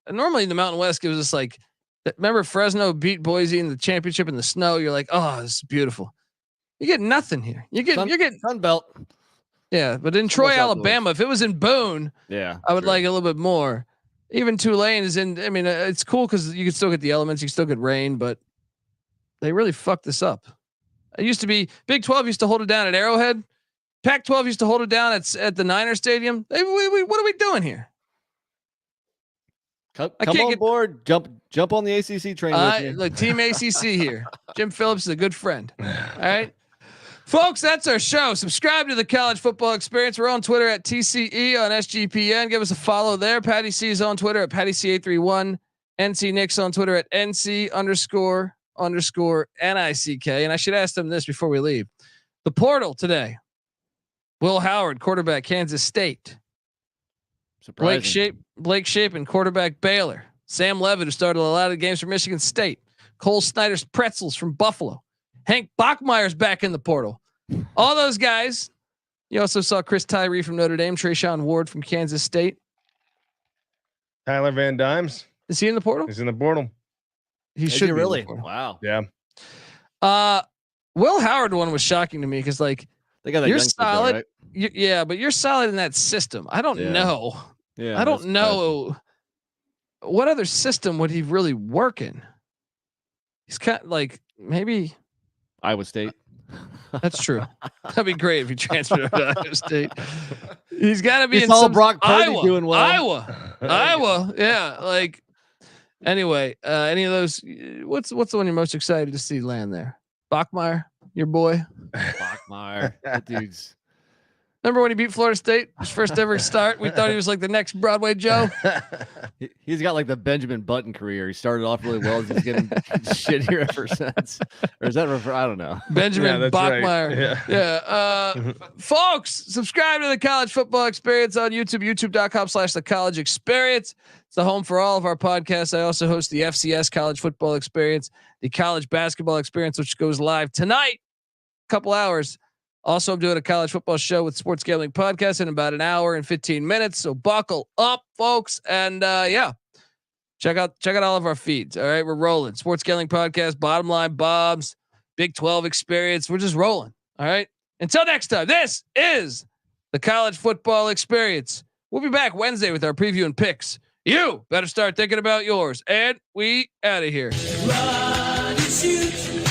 Speaker 9: normally the Mountain West gives us like, remember Fresno beat Boise in the championship in the snow. You're like, oh, this is beautiful. You get nothing here. You're getting
Speaker 7: Sun Belt.
Speaker 9: Yeah. But in Troy, Alabama, if it was in Boone, I would like a little bit more. Even Tulane is in, I mean, it's cool because you can still get the elements. You can still get rain, but they really fucked this up. It used to be Big 12 used to hold it down at Arrowhead. Pac-12 used to hold it down at the Niner Stadium. What are we doing here?
Speaker 7: Come on board. Jump on the ACC train.
Speaker 9: Like Team ACC here. Jim Phillips is a good friend. All right, folks, that's our show. Subscribe to the College Football Experience. We're on Twitter at TCE on SGPN. Give us a follow there. Patty C is on Twitter at PattyC831. NC Nick's on Twitter at NC__NICK. And I should ask them this before we leave. The portal today. Will Howard, quarterback, Kansas State.
Speaker 7: Surprising.
Speaker 9: Blake Shapen, quarterback, Baylor. Sam Levitt, who started a lot of games for Michigan State. Cole Snyder's Pretzels from Buffalo. Hank Bachmeier's back in the portal. All those guys. You also saw Chris Tyree from Notre Dame, Trayshawn Ward from Kansas State.
Speaker 6: Tyler Van Dimes.
Speaker 9: Is he in the portal?
Speaker 6: He's in the portal.
Speaker 9: He should be
Speaker 7: really. Wow.
Speaker 6: Yeah.
Speaker 9: Will Howard one was shocking to me because like
Speaker 7: they got that
Speaker 9: you're
Speaker 7: youngster
Speaker 9: solid.
Speaker 7: there, right?
Speaker 9: Yeah, but you're solid in that system. I don't know.
Speaker 7: Yeah,
Speaker 9: I don't know what other system would he really work in. He's kind of like maybe
Speaker 7: Iowa State.
Speaker 9: That's true. That'd be great if he transferred to Iowa State. He's got to be in
Speaker 7: all
Speaker 9: some
Speaker 7: Brock Purdy
Speaker 9: Iowa.
Speaker 7: doing well.
Speaker 9: Iowa. Yeah. Like anyway, any of those? What's the one you're most excited to see land there? Bachmeier, your boy.
Speaker 7: Bachmeier, that dude's.
Speaker 9: Remember when he beat Florida State? His first ever start. We thought he was like the next Broadway Joe.
Speaker 7: He's got like the Benjamin Button career. He started off really well. He's getting shittier ever since. Or is that I don't know.
Speaker 9: Benjamin Bachmeier.
Speaker 6: Right.
Speaker 9: Yeah. Folks, subscribe to the College Football Experience on YouTube, youtube.com/the College Experience. It's the home for all of our podcasts. I also host the FCS College Football Experience, the College Basketball Experience, which goes live tonight, couple hours. Also, I'm doing a college football show with Sports Gambling Podcast in about an hour and 15 minutes. So buckle up, folks. And check out all of our feeds. All right. We're rolling. Sports Gambling Podcast, Bottom Line Bobs, Big 12 Experience. We're just rolling. All right. Until next time, this is the College Football Experience. We'll be back Wednesday with our preview and picks. You better start thinking about yours. And we out of here.
Speaker 10: Run and shoot.